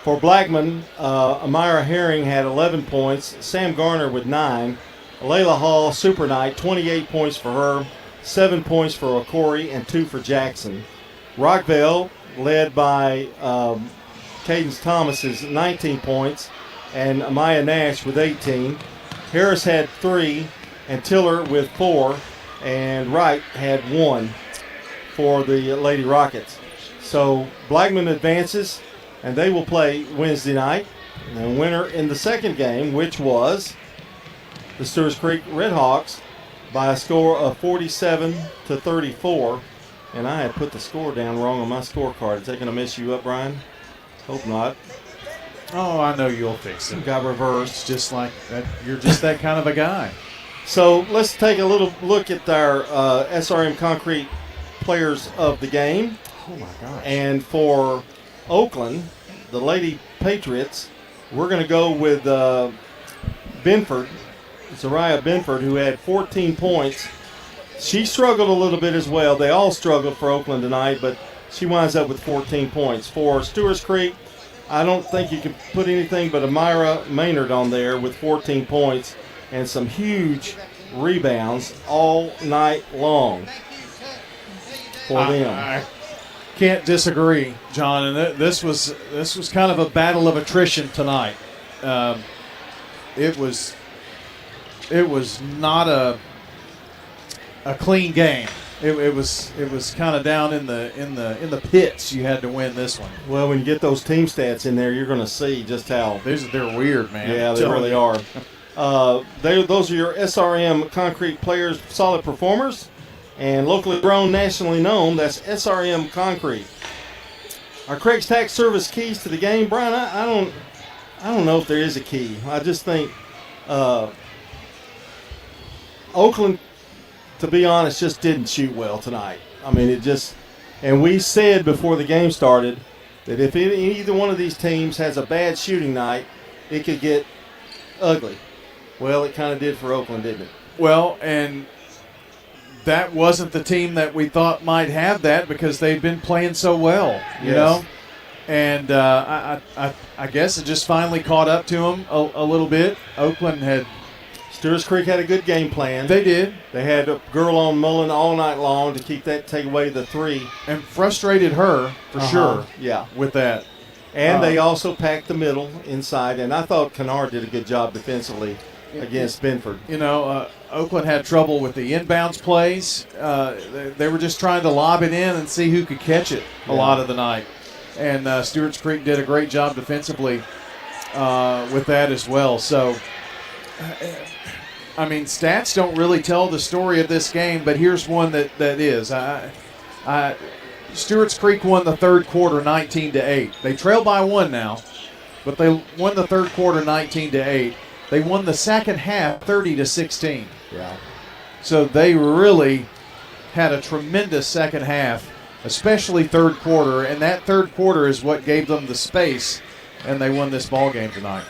For Blackman, Amira Herring had 11 points, Sam Garner with 9, Layla Hall, super night, 28 points for her, 7 points for O'Corey, and 2 for Jackson. Rockvale, led by Cadence Thomas, is 19 points, and Amaya Nash with 18. Harris had 3, and Tiller with 4, and Wright had 1 for the Lady Rockets. So Blackman advances, and they will play Wednesday night. And the winner in the second game, which was the Stewart's Creek Redhawks, by a score of 47-34. And I had put the score down wrong on my scorecard. Is that going to mess you up, Brian? Hope not. Oh, I know you'll fix it. Got reversed. It's just like that. You're just that kind of a guy. So let's take a little look at our SRM Concrete players of the game. Oh, my gosh. And for Oakland, the Lady Patriots, we're going to go with Benford, Zariah Benford, who had 14 points. She struggled a little bit as well. They all struggled for Oakland tonight, but she winds up with 14 points. For Stewart's Creek, I don't think you can put anything but Amira Maynard on there with 14 points and some huge rebounds all night long for them. I can't disagree, John. And this was kind of a battle of attrition tonight. It was not a clean game. It was kind of down in the pits. You had to win this one. Well, when you get those team stats in there, you're going to see just how they're weird, man. Yeah, they really are. Those are your SRM Concrete players, solid performers, and locally grown, nationally known. That's SRM Concrete. Our Craig's Tax Service keys to the game, Brian. I don't know if there is a key. I just think Oakland, to be honest, just didn't shoot well tonight. I mean, and we said before the game started that if either one of these teams has a bad shooting night, it could get ugly. Well, it kind of did for Oakland, didn't it? Well, and that wasn't the team that we thought might have that because they've been playing so well, you know? And I guess it just finally caught up to them a little bit. Oakland had... Stewart's Creek had a good game plan. They did. They had a girl on Mullen all night long to take away the three. And frustrated her, for sure, yeah, with that. And they also packed the middle inside, and I thought Kennard did a good job defensively against Benford. You know, Oakland had trouble with the inbounds plays. They were just trying to lob it in and see who could catch it a lot of the night. And Stewart's Creek did a great job defensively with that as well. So... I mean, stats don't really tell the story of this game, but here's one that is. Stewart's Creek won the third quarter 19-8. They trail by one now, but they won the third quarter 19-8. They won the second half 30-16. Yeah. So they really had a tremendous second half, especially third quarter, and that third quarter is what gave them the space, and they won this ball game tonight.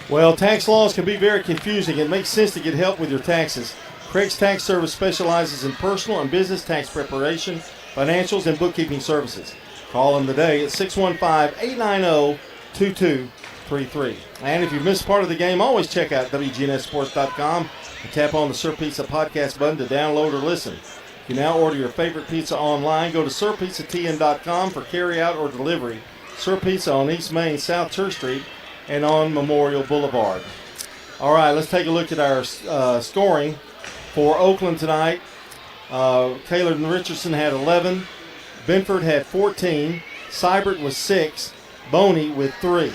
Well, tax laws can be very confusing. It makes sense to get help with your taxes. Craig's Tax Service specializes in personal and business tax preparation, financials, and bookkeeping services. Call them today at 615-890-2233. And if you missed part of the game, always check out wgnssports.com and tap on the Sir Pizza podcast button to download or listen. You can now order your favorite pizza online. Go to sirpizzatn.com for carry-out or delivery. Sir Pizza on East Main, South Church Street, and on Memorial Boulevard. All right, let's take a look at our scoring for Oakland tonight. Kaylor Richardson had 11. Benford had 14. Seibert was 6. Boney with 3.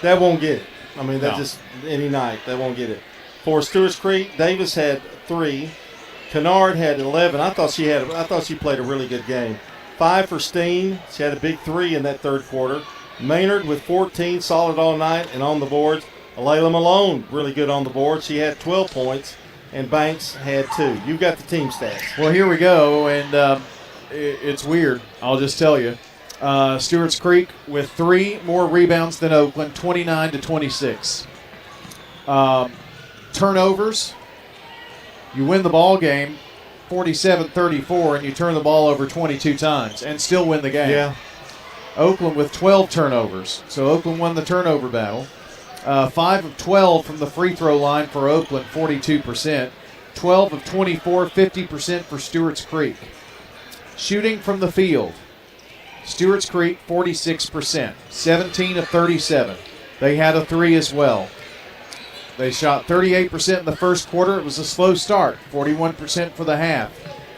That won't get it. I mean, that just any night, that won't get it. For Stewart's Creek, Davis had 3. Kennard had 11. I thought she played a really good game. 5 for Steen. She had a big 3 in that third quarter. Maynard with 14, solid all night and on the boards. Layla Malone, really good on the board. She had 12 points, and Banks had 2. You've got the team stats. Well, here we go, and it's weird. I'll just tell you. Stewart's Creek with 3 more rebounds than Oakland, 29-26. Turnovers, you win the ball game 47-34, and you turn the ball over 22 times and still win the game. Yeah. Oakland with 12 turnovers. So Oakland won the turnover battle. 5 of 12 from the free throw line for Oakland, 42%. 12 of 24, 50% for Stewart's Creek. Shooting from the field, Stewart's Creek, 46%. 17 of 37. They had a 3 as well. They shot 38% in the first quarter. It was a slow start, 41% for the half.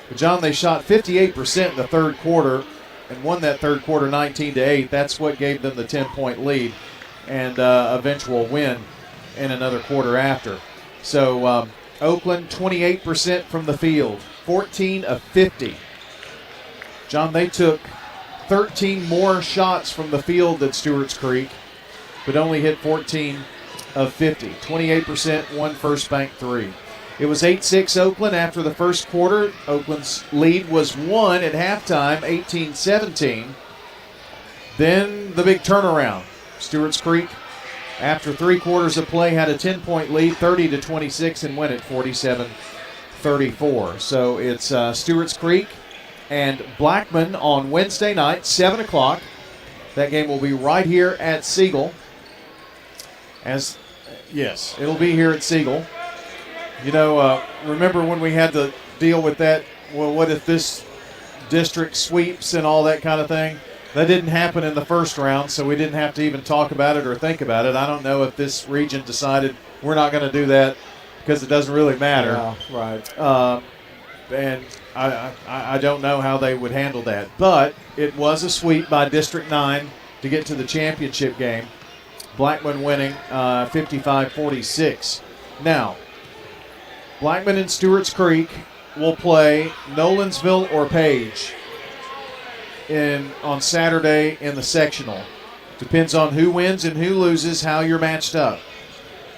But, John, they shot 58% in the third quarter and won that third quarter 19-8. That's what gave them the 10-point lead and eventual win in another quarter after. So Oakland, 28% from the field, 14 of 50. John, they took 13 more shots from the field than Stewart's Creek, but only hit 14 of 50. 28%, one first bank three. It was 8-6 Oakland after the first quarter. Oakland's lead was 1 at halftime, 18-17. Then the big turnaround. Stewart's Creek, after 3 quarters of play, had a 10-point lead, 30-26, and went at 47-34. So it's Stewart's Creek and Blackman on Wednesday night, 7 o'clock. That game will be right here at Siegel. Yes, it'll be here at Siegel. You know, remember when we had to deal with that, well, what if this district sweeps and all that kind of thing? That didn't happen in the first round, so we didn't have to even talk about it or think about it. I don't know if this region decided we're not going to do that because it doesn't really matter. Yeah, right. And I don't know how they would handle that. But it was a sweep by District 9 to get to the championship game. Blackman winning 55-46. Now, Blackman and Stewart's Creek will play Nolensville or Page on Saturday in the sectional. Depends on who wins and who loses, how you're matched up.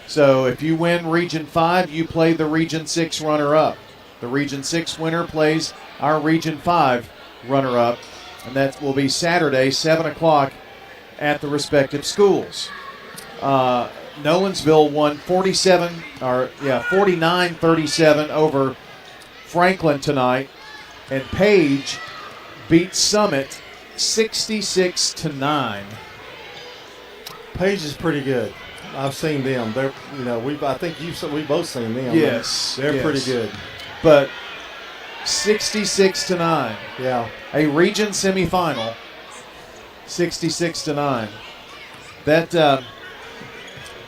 So if you win Region 5, you play the Region 6 runner-up. The Region 6 winner plays our Region 5 runner-up, and that will be Saturday, 7 o'clock at the respective schools. Nolensville won 49-37 over Franklin tonight, and Page beat Summit 66-9. Page is pretty good. I've seen them. They're, I think we've both seen them. Yes, they're pretty good. But 66-9. Yeah, a region semifinal. 66-9. That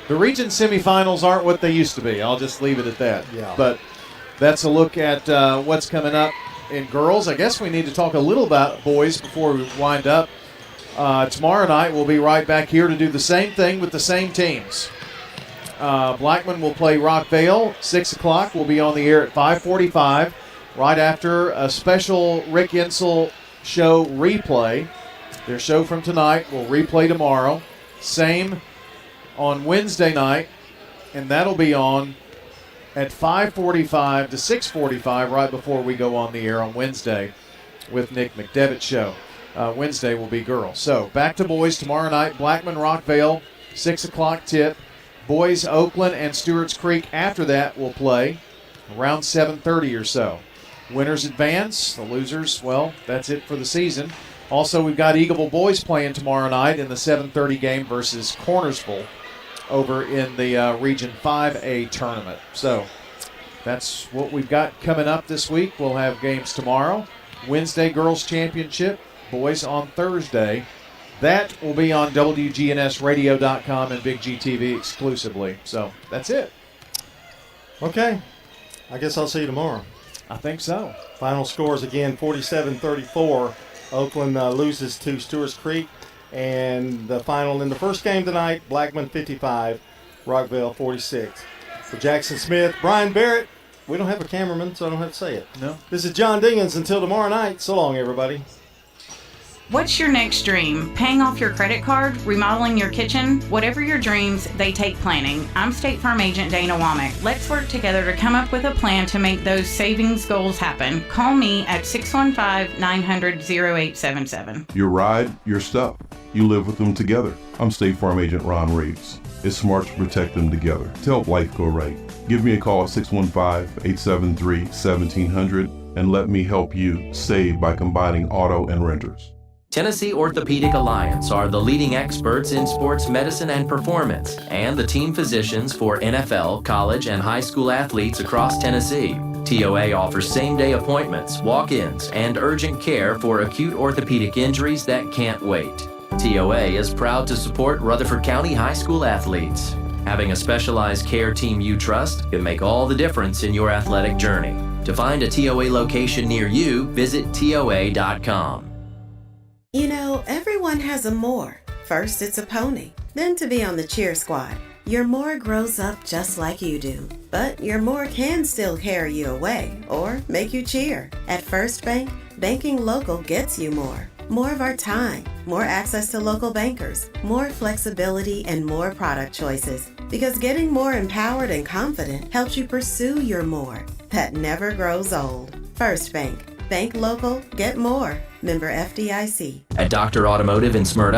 the region semifinals aren't what they used to be. I'll just leave it at that. Yeah. But that's a look at what's coming up in girls. I guess we need to talk a little about boys before we wind up. Tomorrow night we'll be right back here to do the same thing with the same teams. Blackman will play Rockvale. 6 o'clock. We'll be on the air at 5:45, right after a special Rick Insel show replay. Their show from tonight will replay tomorrow. Same on Wednesday night, and that'll be on at 5:45 to 6:45, right before we go on the air on Wednesday with Nick McDevitt's show. Wednesday will be girls. So back to boys tomorrow night. Blackman, Rockvale, 6 o'clock tip. Boys, Oakland and Stewart's Creek after that will play around 7:30 or so. Winners advance. The losers, well, that's it for the season. Also, we've got Eagleville boys playing tomorrow night in the 7:30 game versus Cornersville over in the Region 5A tournament. So that's what we've got coming up this week. We'll have games tomorrow. Wednesday, girls championship. Boys on Thursday. That will be on wgnsradio.com and Big GTV exclusively. So that's it. Okay. I guess I'll see you tomorrow. I think so. Final scores again, 47-34. Oakland loses to Stewart's Creek. And the final in the first game tonight, Blackman 55, Rockvale 46. For Jackson Smith, Brian Barrett, we don't have a cameraman, so I don't have to say it. No. This is John Dingens. Until tomorrow night, so long, everybody. What's your next dream? Paying off your credit card? Remodeling your kitchen? Whatever your dreams, they take planning. I'm State Farm Agent Dana Womack. Let's work together to come up with a plan to make those savings goals happen. Call me at 615-900-0877. Your ride, your stuff. You live with them together. I'm State Farm Agent Ron Reeves. It's smart to protect them together to help life go right. Give me a call at 615-873-1700 and let me help you save by combining auto and renters. Tennessee Orthopedic Alliance are the leading experts in sports medicine and performance, and the team physicians for NFL, college, and high school athletes across Tennessee. TOA offers same-day appointments, walk-ins, and urgent care for acute orthopedic injuries that can't wait. TOA is proud to support Rutherford County high school athletes. Having a specialized care team you trust can make all the difference in your athletic journey. To find a TOA location near you, visit TOA.com. You know, everyone has a more. First, it's a pony. Then to be on the cheer squad. Your more grows up just like you do, but your more can still carry you away or make you cheer. At First Bank, banking local gets you more. More of our time, more access to local bankers, more flexibility, and more product choices. Because getting more empowered and confident helps you pursue your more that never grows old. First Bank. Bank local, get more. Member FDIC. At Dr. Automotive in Smyrna,